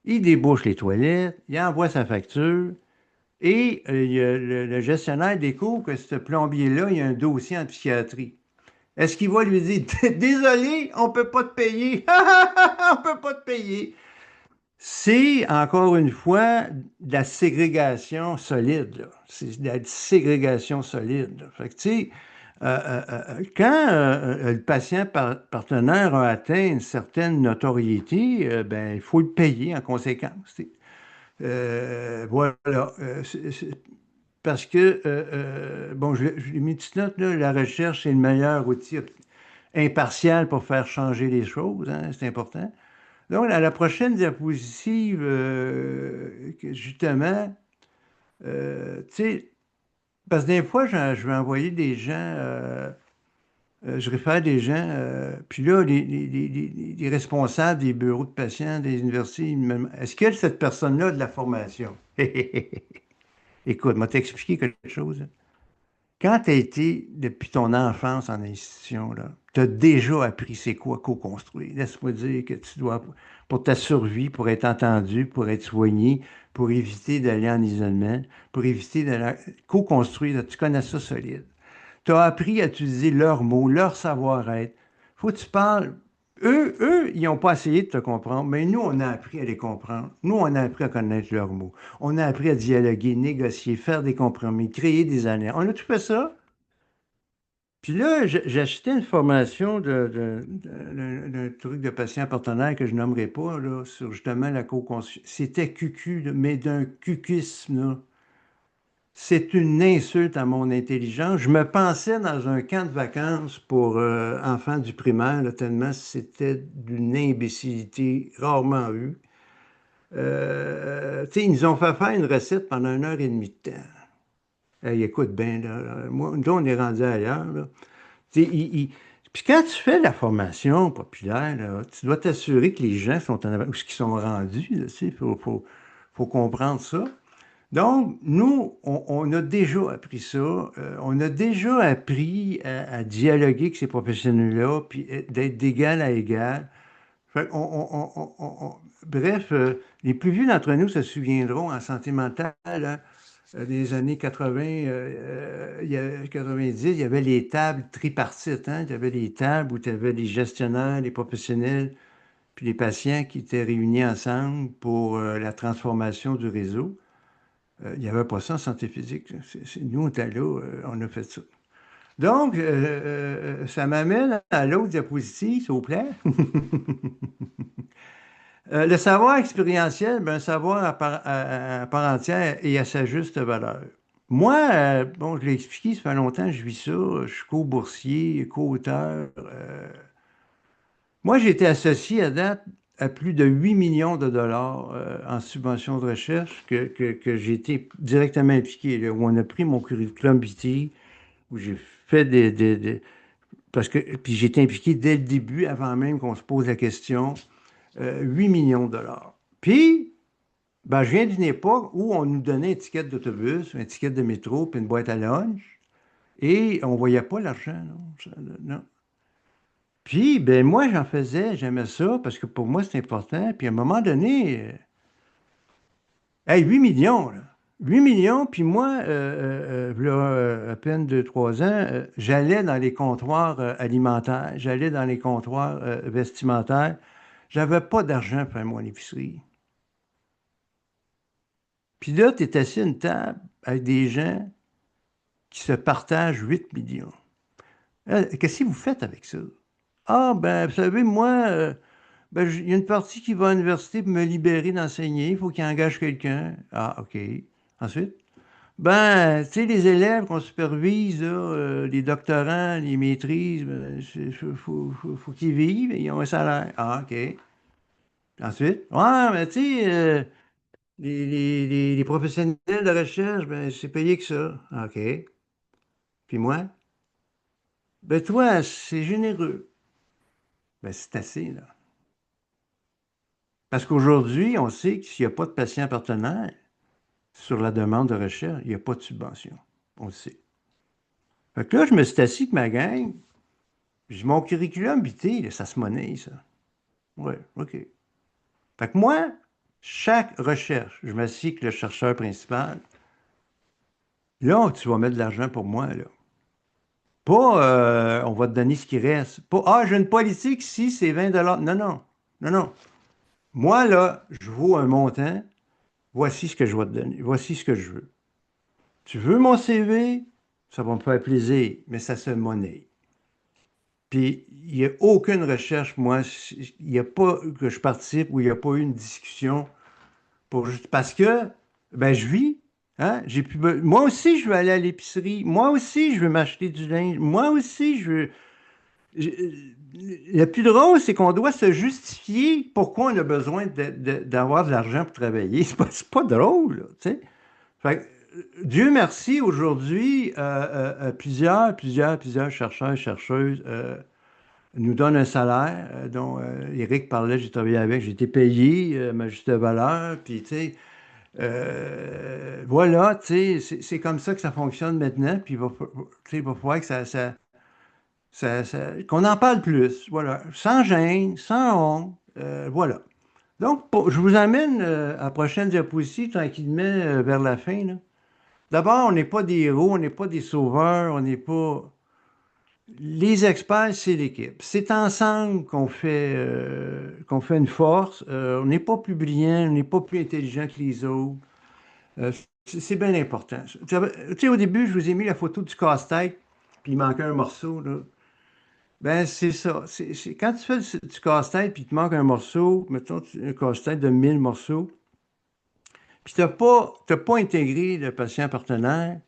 il débouche les toilettes, il envoie sa facture et le gestionnaire découvre que ce plombier-là, il a un dossier en psychiatrie. Est-ce qu'il va lui dire, désolé, on ne peut pas te payer, on ne peut pas te payer? C'est, encore une fois, de la ségrégation solide, là. C'est de la ségrégation solide, là. Fait que, tu sais, quand le patient partenaire a atteint une certaine notoriété, ben, il faut le payer en conséquence. Tu sais. Voilà. Parce que, bon, je l'ai mis une petite note, là, la recherche est le meilleur outil impartial pour faire changer les choses, hein, c'est important. Donc, à la prochaine diapositive, justement, tu sais, parce que des fois, je vais envoyer des gens, je réfère des gens, puis là, les responsables des bureaux de patients des universités, est-ce que cette personne-là a de la formation? Écoute, moi t'expliquer quelque chose. Quand tu as été depuis ton enfance en institution, tu as déjà appris c'est quoi co-construire. Laisse-moi dire que tu dois, pour ta survie, pour être entendu, pour être soigné, pour éviter d'aller en isolement, pour éviter d'aller co-construire, tu connais ça solide. Tu as appris à utiliser leurs mots, leur savoir-être. Faut que tu parles. Ils n'ont pas essayé de te comprendre, mais nous, on a appris à les comprendre. Nous, on a appris à connaître leurs mots. On a appris à dialoguer, négocier, faire des compromis, créer des alliances. On a tout fait ça. Puis là, j'ai acheté une formation d'un truc de patient partenaire que je nommerai pas, là, sur justement la co-construction. C'était cucu, là, mais d'un cucusme, là. C'est une insulte à mon intelligence. Je me pensais dans un camp de vacances pour enfants du primaire, là, tellement c'était d'une imbécilité rarement vue. Tu sais, ils nous ont fait faire une recette pendant 1 heure et demie de temps. Hey, écoute bien, là, moi, nous, on est rendu ailleurs, là. Tu sais, puis quand tu fais la formation populaire, là, tu dois t'assurer que les gens sont en avant, ou ce qu'ils sont rendus, là, tu sais, faut comprendre ça. Donc, nous, on a déjà appris ça. On a déjà appris à dialoguer avec ces professionnels-là, puis d'être d'égal à égal. Fait bref, les plus vieux d'entre nous se souviendront en santé mentale, hein, des années 80, 90, il y avait les tables tripartites. Hein. Il y avait les tables où tu avais les gestionnaires, les professionnels, puis les patients qui étaient réunis ensemble pour la transformation du réseau. Il n'y avait pas ça en santé physique. Nous, on était là, on a fait ça. Donc, ça m'amène à l'autre diapositive, s'il vous plaît. Le savoir expérientiel, ben, un savoir à part entière et à sa juste valeur. Moi, bon, je l'ai expliqué, ça fait longtemps que je vis ça. Je suis co-boursier, co-auteur. Moi, j'ai été associé à date à plus de 8 millions de dollars en subventions de recherche que j'ai été directement impliqué, là, où on a pris mon curriculum vitae, où j'ai fait parce que, puis j'ai été impliqué dès le début, avant même qu'on se pose la question, 8 millions de dollars. Puis, ben, je viens d'une époque où on nous donnait une étiquette d'autobus, une étiquette de métro, puis une boîte à lunch, et on ne voyait pas l'argent, non. Non. Puis, ben moi, j'en faisais, j'aimais ça, parce que pour moi, c'est important. Puis, à un moment donné, Hey, 8 millions, là. 8 millions, puis moi, v'là, à peine 2, 3 ans, j'allais dans les comptoirs alimentaires, j'allais dans les comptoirs vestimentaires. J'avais pas d'argent pour faire mon épicerie. Puis là, tu es assis à une table avec des gens qui se partagent 8 millions. Qu'est-ce que vous faites avec ça? Ah, ben, vous savez, moi, ben, il y a une partie qui va à l'université pour me libérer d'enseigner. Il faut qu'il engage quelqu'un. Ah, OK. Ensuite? Ben, tu sais, les élèves qu'on supervise, là, les doctorants, les maîtrises, ben, faut qu'ils vivent, ils ont un salaire. Ah, OK. Ensuite? Ouais, mais tu sais, les professionnels de recherche, ben, c'est payé que ça. Ah, OK. Puis moi? Ben, toi, c'est généreux. Ben, c'est assez, là. Parce qu'aujourd'hui, on sait que s'il n'y a pas de patient partenaire sur la demande de recherche, il n'y a pas de subvention. On le sait. Fait que là, je me suis assis avec ma gang. J'ai dit, mon curriculum vitae, là, ça se monnaie, ça. Oui, OK. Fait que moi, chaque recherche, je m'assieds avec le chercheur principal. Là, tu vas mettre de l'argent pour moi, là. Pas, on va te donner ce qui reste. Pas, ah, j'ai une politique ici, c'est 20 $. Non, non. Non, non. Moi, là, je vaux un montant. Voici ce que je vais te donner. Voici ce que je veux. Tu veux mon CV? Ça va me faire plaisir, mais ça se monnaie. Puis, il n'y a aucune recherche, moi, il n'y a pas que je participe où il n'y a pas eu une discussion pour juste parce que, ben, je vis, hein, moi aussi, je veux aller à l'épicerie, moi aussi, je veux m'acheter du linge, moi aussi, je veux. Le plus drôle, c'est qu'on doit se justifier pourquoi on a besoin d'avoir de l'argent pour travailler. C'est pas drôle, là, tu sais. Fait que, Dieu merci, aujourd'hui, plusieurs chercheurs et chercheuses nous donnent un salaire dont Éric parlait, j'ai travaillé avec, j'ai été payé ma juste valeur, puis tu sais, voilà, tu sais, c'est comme ça que ça fonctionne maintenant, puis tu sais, il va falloir que qu'on en parle plus, voilà, sans gêne, sans honte, voilà. Donc, je vous amène à la prochaine diapositive, tranquillement, vers la fin, là. D'abord, on n'est pas des héros, on n'est pas des sauveurs, on n'est pas. Les experts, c'est l'équipe. C'est ensemble qu'on fait une force. On n'est pas plus brillant, on n'est pas plus intelligent que les autres. C'est bien important. Tu sais, au début, je vous ai mis la photo du casse-tête, puis il manquait un morceau, là. Ben, c'est ça. Quand tu fais du casse-tête, puis il te manque un morceau, mettons un casse-tête de 1000 morceaux, puis tu n'as pas intégré le patient partenaire,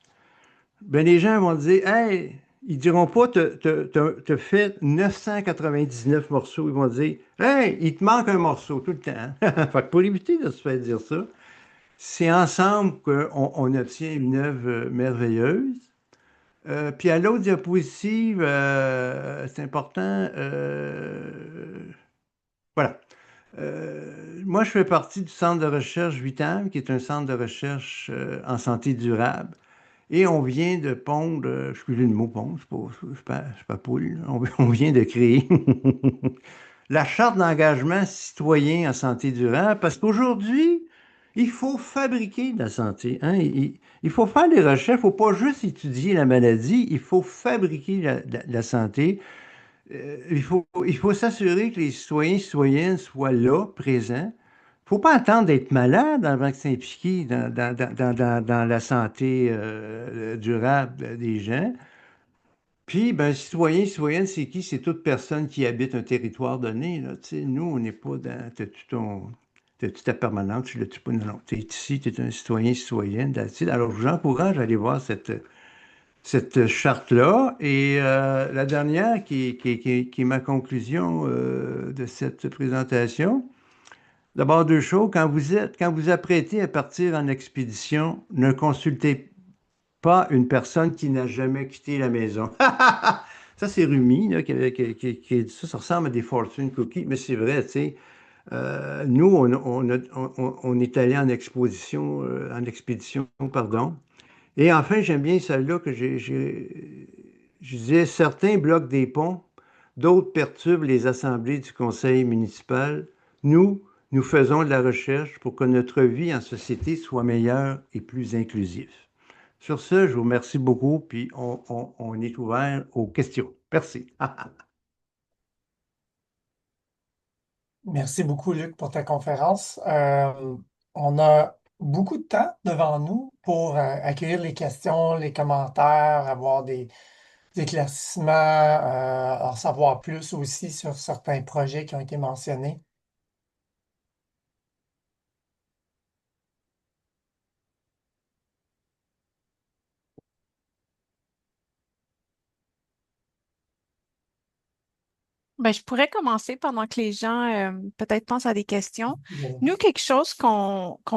ben les gens vont te dire, hey, ils diront pas, t'as fait 999 morceaux. Ils vont te dire, hey, il te manque un morceau tout le temps. Fait que pour éviter de se faire dire ça, c'est ensemble qu'on obtient une œuvre merveilleuse. Puis à l'autre diapositive, c'est important, voilà. Moi, je fais partie du centre de recherche Vitam, qui est un centre de recherche en santé durable. Et on vient de pondre, je ne sais plus le mot pondre, je suis pas poule, on vient de créer la charte d'engagement citoyen en santé durable, parce qu'aujourd'hui, il faut fabriquer de la santé, hein. Il faut faire des recherches, il ne faut pas juste étudier la maladie, il faut fabriquer la santé. Il faut s'assurer que les citoyens et citoyennes soient là, présents. Il ne faut pas attendre d'être malade avant que s'impliquer dans la santé durable des gens. Puis, ben, citoyen, citoyenne, c'est qui? C'est toute personne qui habite un territoire donné, là. Tu sais, nous, on n'est pas dans. T'as-tu ta permanente? Tu l'as-tu pas? Non, non. Tu es ici, tu es un citoyen, citoyenne. That's it. Alors, je vous encourage à aller voir cette charte-là. Et la dernière, qui est ma conclusion de cette présentation. D'abord, deux choses. Quand vous apprêtez à partir en expédition, ne consultez pas une personne qui n'a jamais quitté la maison. Ça, c'est Rumi là, qui a dit ça. Ça ressemble à des fortune cookies, mais c'est vrai, tu sais. Nous, on est allé en expédition, pardon. Et enfin, j'aime bien celle-là que je disais, certains bloquent des ponts, d'autres perturbent les assemblées du conseil municipal. Nous, nous faisons de la recherche pour que notre vie en société soit meilleure et plus inclusive. Sur ce, je vous remercie beaucoup, puis on est ouvert aux questions. Merci.
Merci beaucoup, Luc, pour ta conférence. On a beaucoup de temps devant nous pour accueillir les questions, les commentaires, avoir des éclaircissements, en savoir plus aussi sur certains projets qui ont été mentionnés.
Ben, je pourrais commencer pendant que les gens peut-être pensent à des questions. Nous, quelque chose qu'on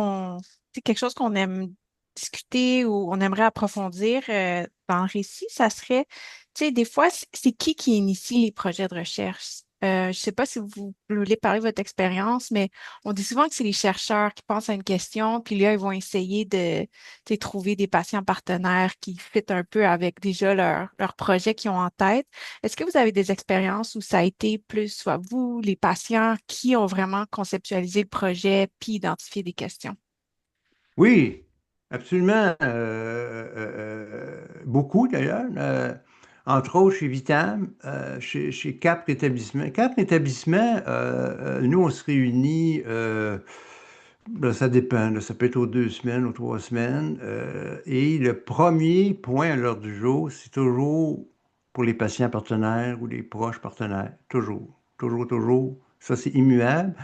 aime discuter ou on aimerait approfondir dans le récit, ça serait, tu sais, des fois, c'est qui initie les projets de recherche? Je ne sais pas si vous voulez parler de votre expérience, mais on dit souvent que c'est les chercheurs qui pensent à une question, puis là, ils vont essayer de, tu sais, trouver des patients partenaires qui fit un peu avec déjà leur projet qu'ils ont en tête. Est-ce que vous avez des expériences où ça a été plus soit vous, les patients, qui ont vraiment conceptualisé le projet puis identifié des questions?
Oui, absolument. Beaucoup d'ailleurs. Entre autres chez Vitam, chez Cap Rétablissement. Cap Rétablissement, nous, on se réunit, ben, ça dépend, là, ça peut être aux 2 semaines, aux 3 semaines. Et le premier point à l'ordre du jour, c'est toujours pour les patients partenaires ou les proches partenaires. Toujours, toujours, toujours. Ça, c'est immuable.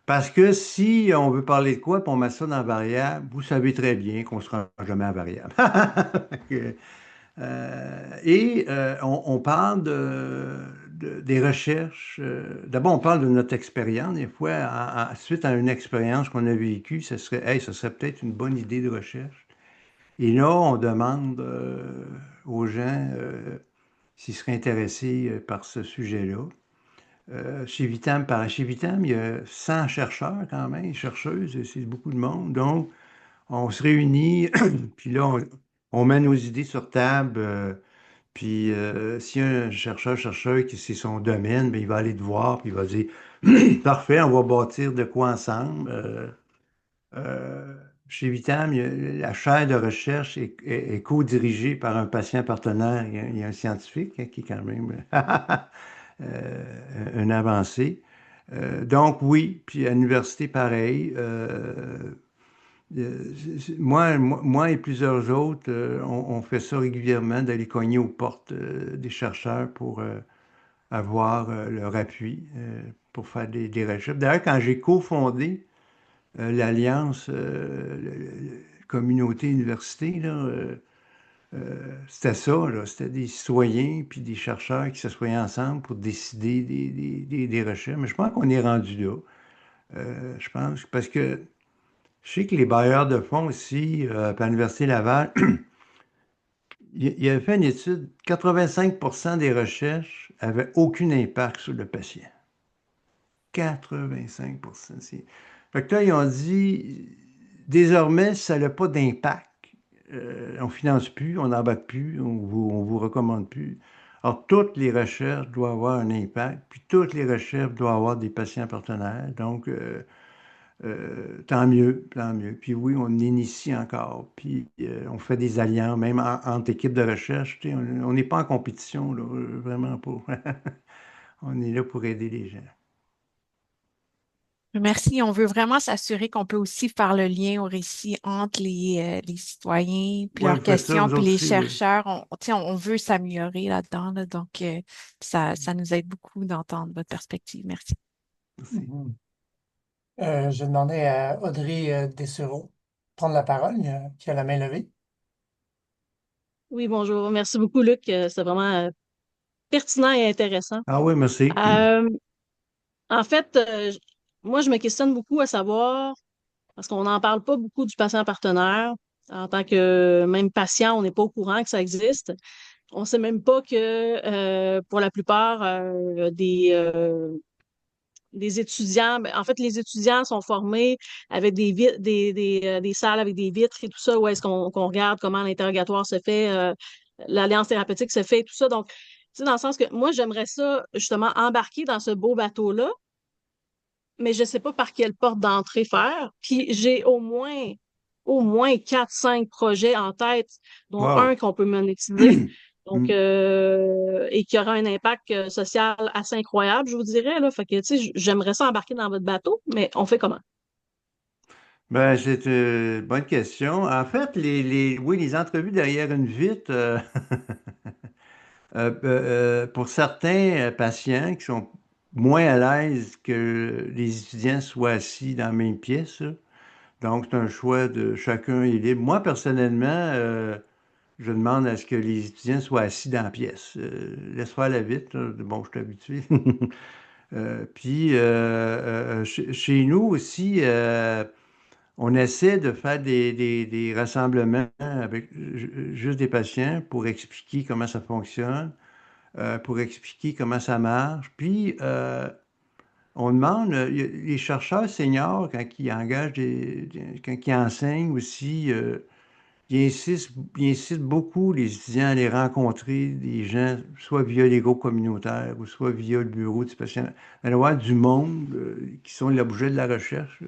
Parce que si on veut parler de quoi, puis on met ça dans la variable, vous savez très bien qu'on ne sera jamais à variable. On parle des recherches. D'abord, on parle de notre expérience. Des fois, suite à une expérience qu'on a vécue, ce serait peut-être une bonne idée de recherche. Et là, on demande aux gens s'ils seraient intéressés par ce sujet-là. Chez Vitam, il y a 100 chercheurs quand même, chercheuses, c'est beaucoup de monde. Donc, on se réunit, puis là, on met nos idées sur table. Puis, s'il y a un chercheur qui c'est son domaine, ben, il va aller te voir, puis il va dire, parfait, on va bâtir de quoi ensemble. Euh, Chez Vitam, la chaire de recherche est co-dirigée par un patient partenaire. Il y a un scientifique qui est quand même une avancée. Donc oui, puis à l'université, pareil. Moi et plusieurs autres, on fait ça régulièrement, d'aller cogner aux portes des chercheurs pour avoir leur appui pour faire des recherches. D'ailleurs, quand j'ai cofondé l'Alliance Communauté Université, là, c'était ça, là, c'était des citoyens puis des chercheurs qui s'assoyaient ensemble pour décider des recherches. Mais je pense qu'on est rendu là. Je pense, parce que je sais que les bailleurs de fonds ici, à l'Université Laval, il avait fait une étude, 85% des recherches n'avaient aucun impact sur le patient. 85%. Fait que là, ils ont dit, désormais, ça n'a pas d'impact. On ne finance plus, on n'embarque plus, on vous recommande plus. Alors, toutes les recherches doivent avoir un impact, puis toutes les recherches doivent avoir des patients partenaires. Donc, tant mieux, tant mieux. Puis oui, on initie encore, puis on fait des alliances, même entre équipes de recherche. Tu sais, on n'est pas en compétition, là, vraiment pas. On est là pour aider les gens.
Merci. On veut vraiment s'assurer qu'on peut aussi faire le lien au récit entre les citoyens, puis
Oui,
leurs
vous faites ça,
questions,
vous
puis
autres
les
aussi, oui.
chercheurs. Tu sais, on veut s'améliorer là-dedans, là, donc ça nous aide beaucoup d'entendre votre perspective. Merci.
Merci.
Mhm. Je demandais à Audrey Dessureau de prendre la parole, qui a la main levée.
Oui, bonjour. Merci beaucoup, Luc. C'est vraiment pertinent et intéressant.
Ah oui, merci.
Euh, En fait, moi, je me questionne beaucoup à savoir, parce qu'on n'en parle pas beaucoup du patient partenaire. En tant que même patient, on n'est pas au courant que ça existe. On ne sait même pas que pour la plupart des étudiants, ben, en fait, les étudiants sont formés avec des salles avec des vitres et tout ça, où est-ce qu'on regarde comment l'interrogatoire se fait, l'alliance thérapeutique se fait, et tout ça. Donc, tu sais, dans le sens que moi, j'aimerais ça, justement, embarquer dans ce beau bateau-là, mais je ne sais pas par quelle porte d'entrée faire. Puis j'ai au moins 4-5 projets en tête, dont un
Wow.
qu'on peut monétiser. Donc,
Mm.
et qui aura un impact social assez incroyable, je vous dirais, là. Fait que, tu sais, j'aimerais ça embarquer dans votre bateau, mais on fait comment?
Ben, c'est une bonne question. En fait, oui, les entrevues derrière une vitre, pour certains patients qui sont moins à l'aise que les étudiants soient assis dans la même pièce, là. Donc, c'est un choix de chacun est libre. Moi, personnellement, je demande à ce que les étudiants soient assis dans la pièce. Laisse faire la vitre, là. Bon, je suis habitué. Puis, chez nous aussi, on essaie de faire des rassemblements avec juste des patients pour expliquer comment ça fonctionne, pour expliquer comment ça marche. Puis, on demande, les chercheurs seniors, quand ils engagent quand ils enseignent aussi, ils incitent beaucoup les étudiants à aller rencontrer des gens, soit via les groupes communautaires ou soit via le bureau du patient, d'aller voir du monde qui sont l'objet de la recherche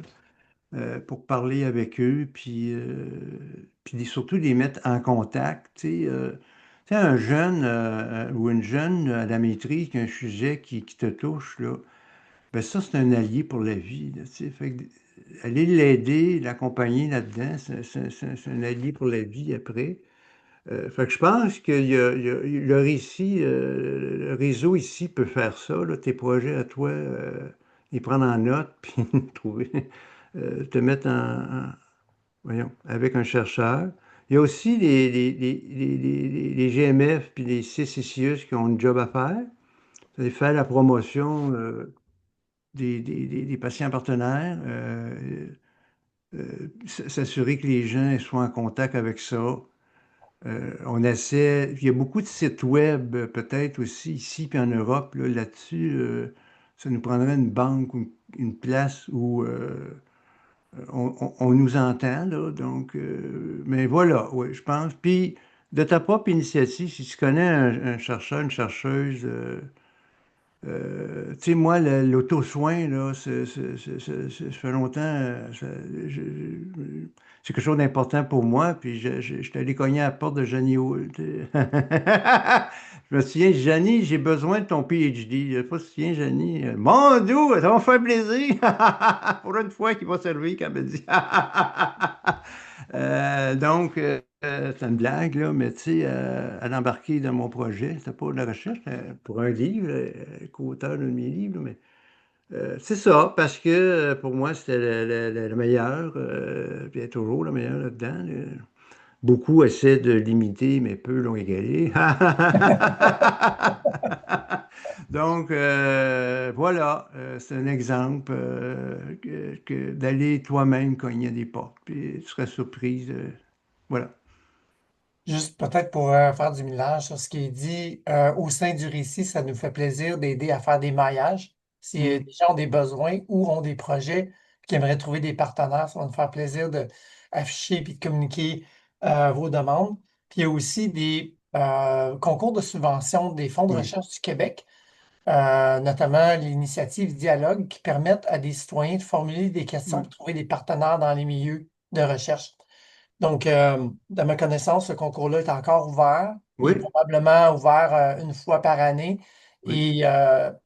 pour parler avec eux, puis surtout les mettre en contact. Tu sais, un jeune ou une jeune à la maîtrise qui a un sujet qui te touche, là, ben ça, c'est un allié pour la vie. Là, tu sais. Fait que, aller l'aider, l'accompagner là-dedans, c'est un allié pour la vie après. Fait que je pense le récit, le réseau ici peut faire ça, là, tes projets à toi, les prendre en note, puis trouver, te mettre voyons, avec un chercheur. Il y a aussi les GMF puis les CCCIUS qui ont une job à faire. C'est faire la promotion des patients partenaires, s'assurer que les gens soient en contact avec ça. On essaie, il y a beaucoup de sites web, peut-être aussi ici puis en Europe, là, là-dessus, ça nous prendrait une banque ou une place où on nous entend, là, donc, mais voilà, oui, je pense. Puis, de ta propre initiative, si tu connais un chercheur, une chercheuse, tu sais, moi, l'auto-soin, là, ça fait longtemps, c'est quelque chose d'important pour moi, puis j'étais allé cogner à la porte de Johnny Hull, tu sais. Je me souviens, Johnny, j'ai besoin de ton PhD. Je sais pas si tu te souviens, Johnny. Mon Dieu, ça va me faire plaisir. Pour une fois qu'il va servir, comme elle dit. Donc, c'est une blague, là, mais tu sais, elle a embarqué dans mon projet. C'était pas de la recherche, pour un livre, co-auteur de mes livres, mais c'est ça, parce que pour moi, c'était le meilleur, puis elle est toujours le meilleur là-dedans. Beaucoup essaient de l'imiter, mais peu l'ont égalé. Donc, voilà, c'est un exemple d'aller toi-même cogner à des portes, puis tu seras surprise. Voilà.
Juste peut-être pour faire du millage sur ce qui est dit, au sein du récit, ça nous fait plaisir d'aider à faire des maillages. Si
Mm.
des gens ont des besoins ou ont des projets qui aimeraient trouver des partenaires, ça va nous faire plaisir d'afficher et de communiquer vos demandes. Puis il y a aussi des concours de subvention des fonds de
Oui,
recherche du Québec, notamment l'initiative Dialogue, qui permettent à des citoyens de formuler des questions
oui,
pour trouver des partenaires dans les milieux de recherche. Donc, de ma connaissance, ce concours-là est encore ouvert. Il est
oui,
probablement ouvert une fois par année
oui.
et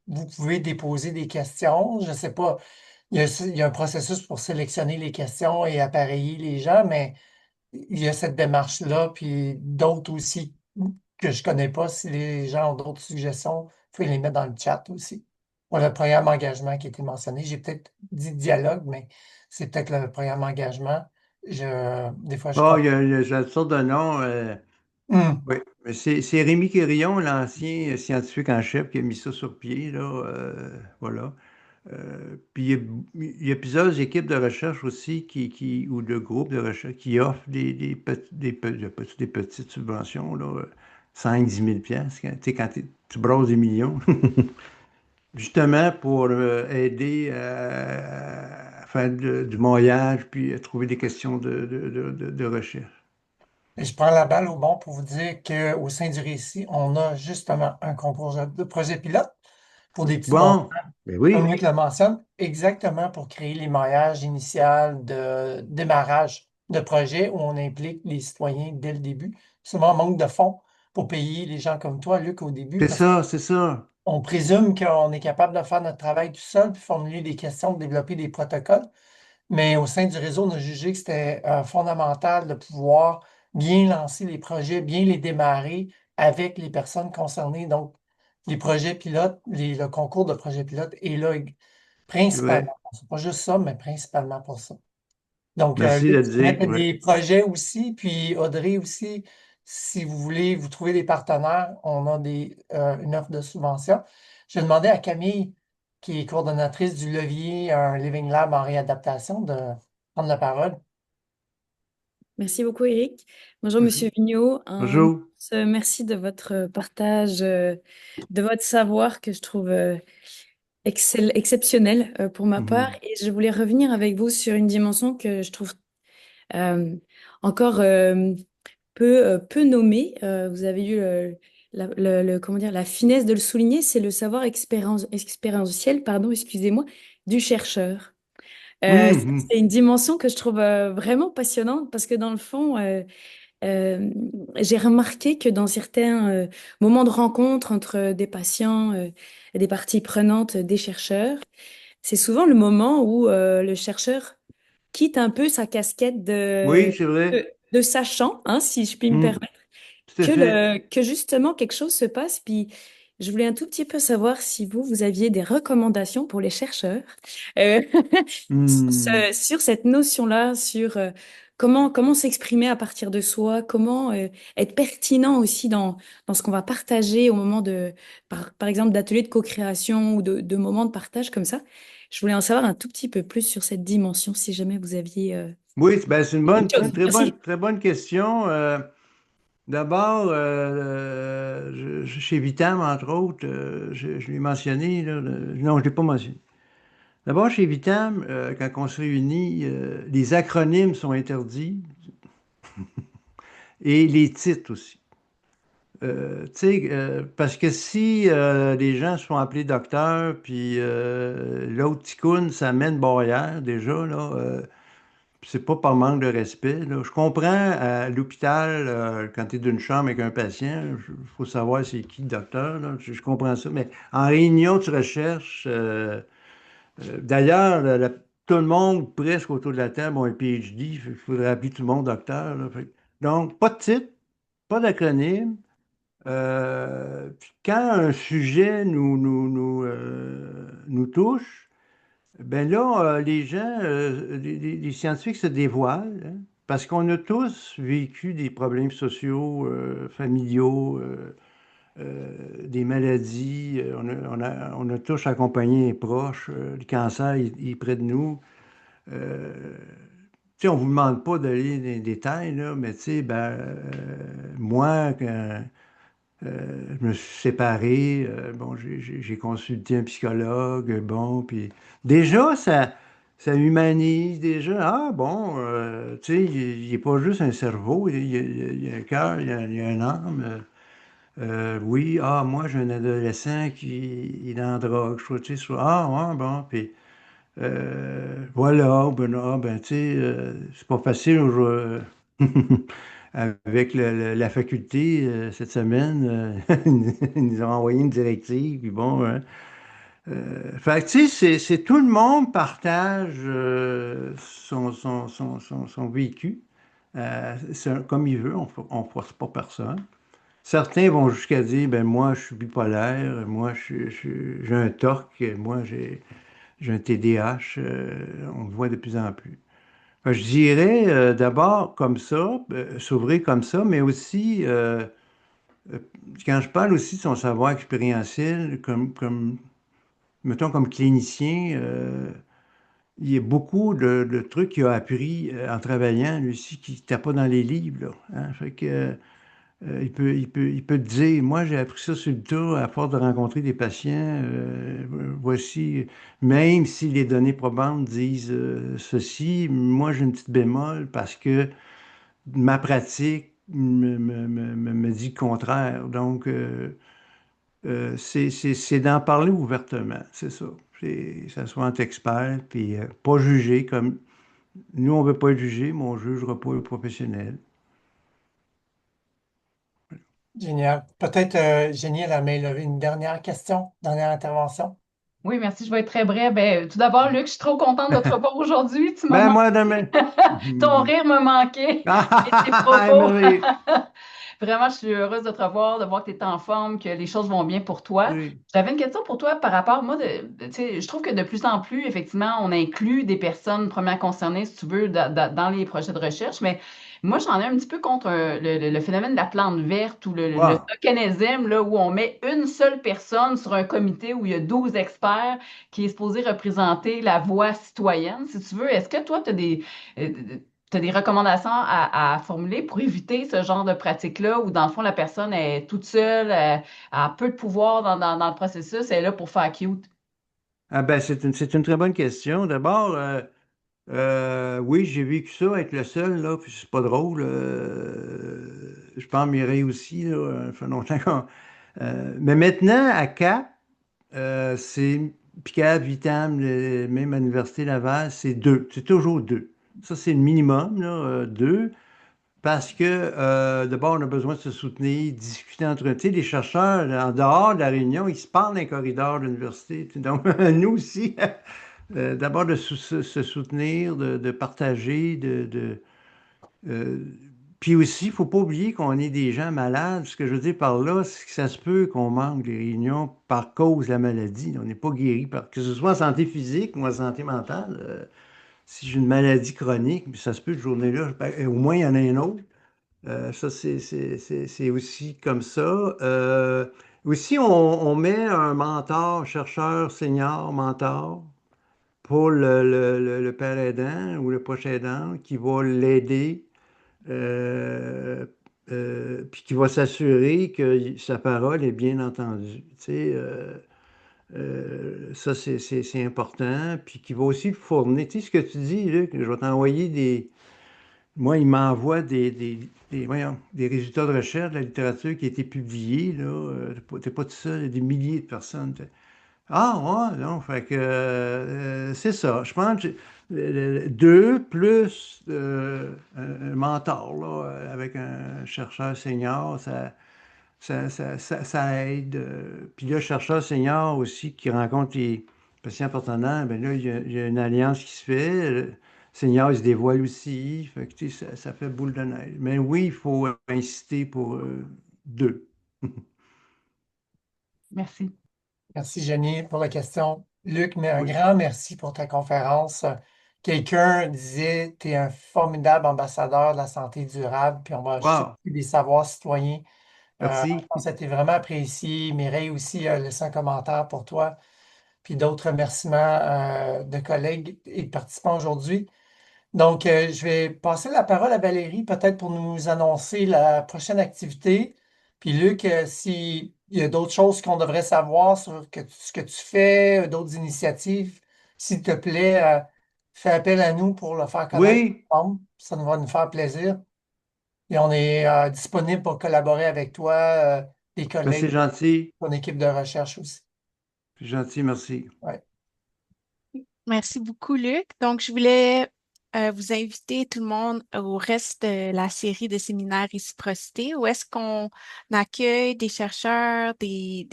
vous pouvez déposer des questions. Je ne sais pas, il y a un processus pour sélectionner les questions et appareiller les gens, mais il y a cette démarche-là, puis d'autres aussi que je ne connais pas. Si les gens ont d'autres suggestions, vous pouvez les mettre dans le chat aussi. Pour le programme engagement qui a été mentionné, j'ai peut-être dit dialogue, mais c'est peut-être le programme engagement. Des fois, je
Oh,
crois.
il y a toutes sortes de noms.
Hmm.
Oui, mais c'est Rémi Quirion, l'ancien scientifique en chef, qui a mis ça sur pied, là. Voilà. Puis il y a plusieurs équipes de recherche aussi ou de groupes de recherche qui offrent des petites subventions, là, 5-10 000 piastres, tu sais, quand tu brosses des millions, justement pour aider à faire du maillage, puis à trouver des questions de recherche.
Et je prends la balle au bon pour vous dire qu'au sein du récit, on a justement un concours de projet pilote pour des petits montants,
Bon, ben
comme
oui,
Luc le mentionne, exactement pour créer les mariages initial de démarrage de projet où on implique les citoyens dès le début. Souvent, on manque de fonds pour payer les gens comme toi, Luc, au début,
c'est
parce
ça, c'est ça.
qu'on présume qu'on est capable de faire notre travail tout seul, puis formuler des questions, développer des protocoles. Mais au sein du réseau, on a jugé que c'était fondamental de pouvoir bien lancer les projets, bien les démarrer avec les personnes concernées. Donc, les projets pilotes, le concours de projets pilotes est là
C'est vrai.
principalement pour ça. Pas juste ça, mais principalement pour ça. Donc,
Merci
Luc,
de le
tu connais
dire. Ouais.
des projets aussi, puis Audrey aussi, si vous voulez vous trouver des partenaires, on a une offre de subvention. Je vais demander à Camille, qui est coordonnatrice du levier, un Living Lab en réadaptation, de prendre la parole.
Merci beaucoup, Eric. Bonjour,
Mhm.
Monsieur Vigneault.
Bonjour.
Merci de votre partage, de votre savoir que je trouve exceptionnel pour ma part.
Mhm.
Et je voulais revenir avec vous sur une dimension que je trouve euh, encore peu nommée. Vous avez eu comment dire, la finesse de le souligner, c'est le savoir expérientiel, pardon, excusez-moi, du chercheur. Ça,
Mhm.
c'est une dimension que je trouve vraiment passionnante parce que dans le fond, euh, j'ai remarqué que dans certains moments de rencontre entre des patients et des parties prenantes des chercheurs, c'est souvent le moment où le chercheur quitte un peu sa casquette
Oui, c'est vrai.
de sachant, hein, si je puis me
Mhm.
permettre
Tout à fait.
que justement quelque chose se passe. Puis je voulais un tout petit peu savoir si vous aviez des recommandations pour les chercheurs euh, sur,
Mhm.
sur cette notion-là, sur comment s'exprimer à partir de soi, comment être pertinent aussi dans ce qu'on va partager au moment par exemple, d'ateliers de co-création ou de moments de partage comme ça. Je voulais en savoir un tout petit peu plus sur cette dimension, si jamais vous aviez
Oui, ben, c'est une
quelque chose. Merci.
très bonne question. D'abord, chez Vitam, entre autres, je l'ai mentionné, là, non, je ne l'ai pas mentionné. D'abord, chez Vitam, quand on se réunit, les acronymes sont interdits et les titres aussi. Tu sais, parce que si les gens se font appeler docteur, puis l'autre ticoune, ça mène barrière déjà, là. C'est pas par manque de respect, là. Je comprends à l'hôpital, quand tu es d'une chambre avec un patient, il faut savoir c'est qui le docteur, là. Je comprends ça. Mais en réunion de recherche, d'ailleurs, tout le monde presque autour de la table a un PhD. Il faudrait appeler tout le monde docteur, là. Donc, pas de titre, pas d'acronyme. Puis quand un sujet nous touche, ben là, les gens, les scientifiques se dévoilent, hein, parce qu'on a tous vécu des problèmes sociaux, familiaux, des maladies. On a tous accompagné un proche. Le cancer il est près de nous. Euh, Tu sais, on ne vous demande pas d'aller dans les détails, là, mais tu sais, ben, moi, quand je me suis séparé, bon, j'ai consulté un psychologue, bon, puis déjà, ça humanise déjà. Ah, bon, tu sais, il n'est pas juste un cerveau, il y a un cœur, il y a une âme. Oui, ah, moi, j'ai un adolescent qui il est en drogue, tu sais, ah, ouais, bon, puis voilà, ben, ah, ben, tu sais, c'est pas facile avec la faculté cette semaine. Ils nous ont envoyé une directive, puis bon, hein. Fait que, tu sais, c'est tout le monde partage son vécu comme il veut, on force pas personne. Certains vont jusqu'à dire, ben moi, je suis bipolaire, moi, j'ai un TOC, moi, j'ai un TDAH, on le voit de plus en plus. Je dirais d'abord comme ça, s'ouvrir comme ça, mais aussi, euh, quand je parle aussi de son savoir expérientiel, mettons, comme clinicien, il y a beaucoup de trucs qu'il a appris en travaillant, lui aussi, qui n'étaient pas dans les livres, là, hein. Fait que, il peut te dire, moi j'ai appris ça sur le tas à force de rencontrer des patients. Voici, même si les données probantes disent ceci, moi j'ai une petite bémol parce que ma pratique me dit le contraire. Donc, c'est d'en parler ouvertement, c'est ça. Ça soit entre experts, puis pas juger comme nous, on ne veut pas être jugé, mais on ne jugera pas les professionnels.
Génial. Peut-être, Jenny, elle a main levée. Une dernière question, dernière intervention.
Oui, merci, je vais être très brève. Ben, tout d'abord, Luc, je suis trop contente de te revoir aujourd'hui. Tu m'as
Ben,
manqué.
moi, demain.
Ton rire me manquait. Et tes
Ah,
propos.
merveilleux.
Vraiment, je suis heureuse de te revoir, de voir que tu es en forme, que les choses vont bien pour toi.
Oui.
J'avais une question pour toi par rapport, moi, tu sais, je trouve que de plus en plus, effectivement, on inclut des personnes premières concernées, si tu veux, dans les projets de recherche, mais moi, j'en ai un petit peu contre le phénomène de la plante verte ou le
Wow.
tokenisme, là, où on met une seule personne sur un comité où il y a 12 experts qui est supposé représenter la voix citoyenne, si tu veux. Est-ce que toi, tu as euh, T'as des recommandations à formuler pour éviter ce genre de pratique-là où, dans le fond, la personne est toute seule, a peu de pouvoir dans le processus, elle est là pour faire cute?
Ah ben, c'est une très bonne question. D'abord, oui, j'ai vécu ça, être le seul, là, puis c'est pas drôle. Je pense Mireille aussi, là, ça fait longtemps qu'on... mais maintenant, à Cap, c'est Picard, Vitam, même à l'Université Laval, c'est deux. C'est toujours deux. Ça, c'est le minimum, là, deux. Parce que d'abord, on a besoin de se soutenir, discuter entre eux. Tu sais, les chercheurs, en dehors de la réunion, ils se parlent dans les corridors de l'université. Donc, nous aussi, d'abord de se soutenir, de partager, euh, puis aussi, il ne faut pas oublier qu'on est des gens malades. Ce que je veux dire par là, c'est que ça se peut qu'on manque des réunions par cause de la maladie. On n'est pas guéri par, que ce soit en santé physique ou en santé mentale. Si j'ai une maladie chronique, puis ça se peut, cette journée-là, ben, au moins il y en a une autre. Ça, c'est aussi comme ça. Aussi, on met un mentor, chercheur, senior, mentor, pour le père aidant ou le proche aidant qui va l'aider, euh, puis qui va s'assurer que sa parole est bien entendue. Tu sais, ça, c'est important. Puis qui va aussi fournir, tu sais, ce que tu dis, Luc, je vais t'envoyer des... Moi, il m'envoie voyons, des résultats de recherche de la littérature qui a été publiée, là. T'es pas tout seul, il y a des milliers de personnes. Ah, ouais, non, fait que c'est ça. Je pense que deux plus un mentor, là, avec un chercheur senior, ça aide. Puis là, chercheur senior aussi qui rencontre les patients partenaires, ben là, il y a une alliance qui se fait. Le senior, il se dévoile aussi. Fait que, tu sais, ça fait boule de neige. Mais oui, il faut inciter pour deux.
Merci.
Merci, Jenny, pour la question. Luc, mais un grand merci pour ta conférence. Quelqu'un disait, tu es un formidable ambassadeur de la santé durable, puis on va chercher
Wow,
des savoirs citoyens. Je
merci.
pense que ça a été vraiment apprécié. Mireille aussi a laissé un commentaire pour toi, puis d'autres remerciements de collègues et de participants aujourd'hui. Donc, je vais passer la parole à Valérie, peut-être pour nous annoncer la prochaine activité. Puis Luc, s'il y a d'autres choses qu'on devrait savoir sur ce que tu fais, d'autres initiatives, s'il te plaît, fais appel à nous pour le faire connaître
Oui,
ensemble. Ça nous va nous faire plaisir. Et on est disponible pour collaborer avec toi, tes
ben, c'est
collègues,
gentil.
ton équipe de recherche aussi.
C'est gentil, merci.
Ouais.
Merci beaucoup, Luc. Donc, je voulais vous inviter tout le monde au reste de la série de séminaires Réciprocité, où est-ce qu'on accueille des chercheurs, des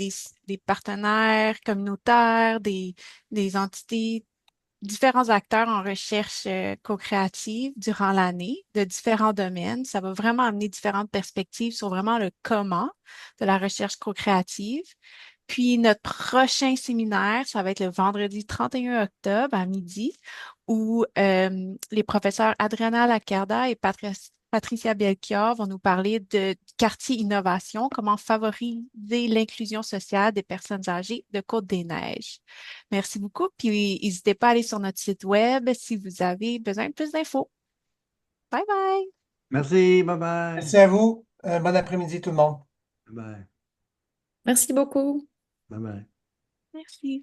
partenaires communautaires, des entités, différents acteurs en recherche co-créative durant l'année de différents domaines. Ça va vraiment amener différentes perspectives sur vraiment le comment de la recherche co-créative. Puis notre prochain séminaire, ça va être le vendredi 31 octobre à midi, où les professeurs Adriana Lacerda et Patricia Belchior vont nous parler de quartier innovation, comment favoriser l'inclusion sociale des personnes âgées de Côte-des-Neiges. Merci beaucoup, puis n'hésitez pas à aller sur notre site web si vous avez besoin de plus d'infos. Bye bye!
Merci, bye bye.
Merci à vous. Bon après-midi tout le monde.
Bye bye.
Merci beaucoup.
Bye bye.
Merci.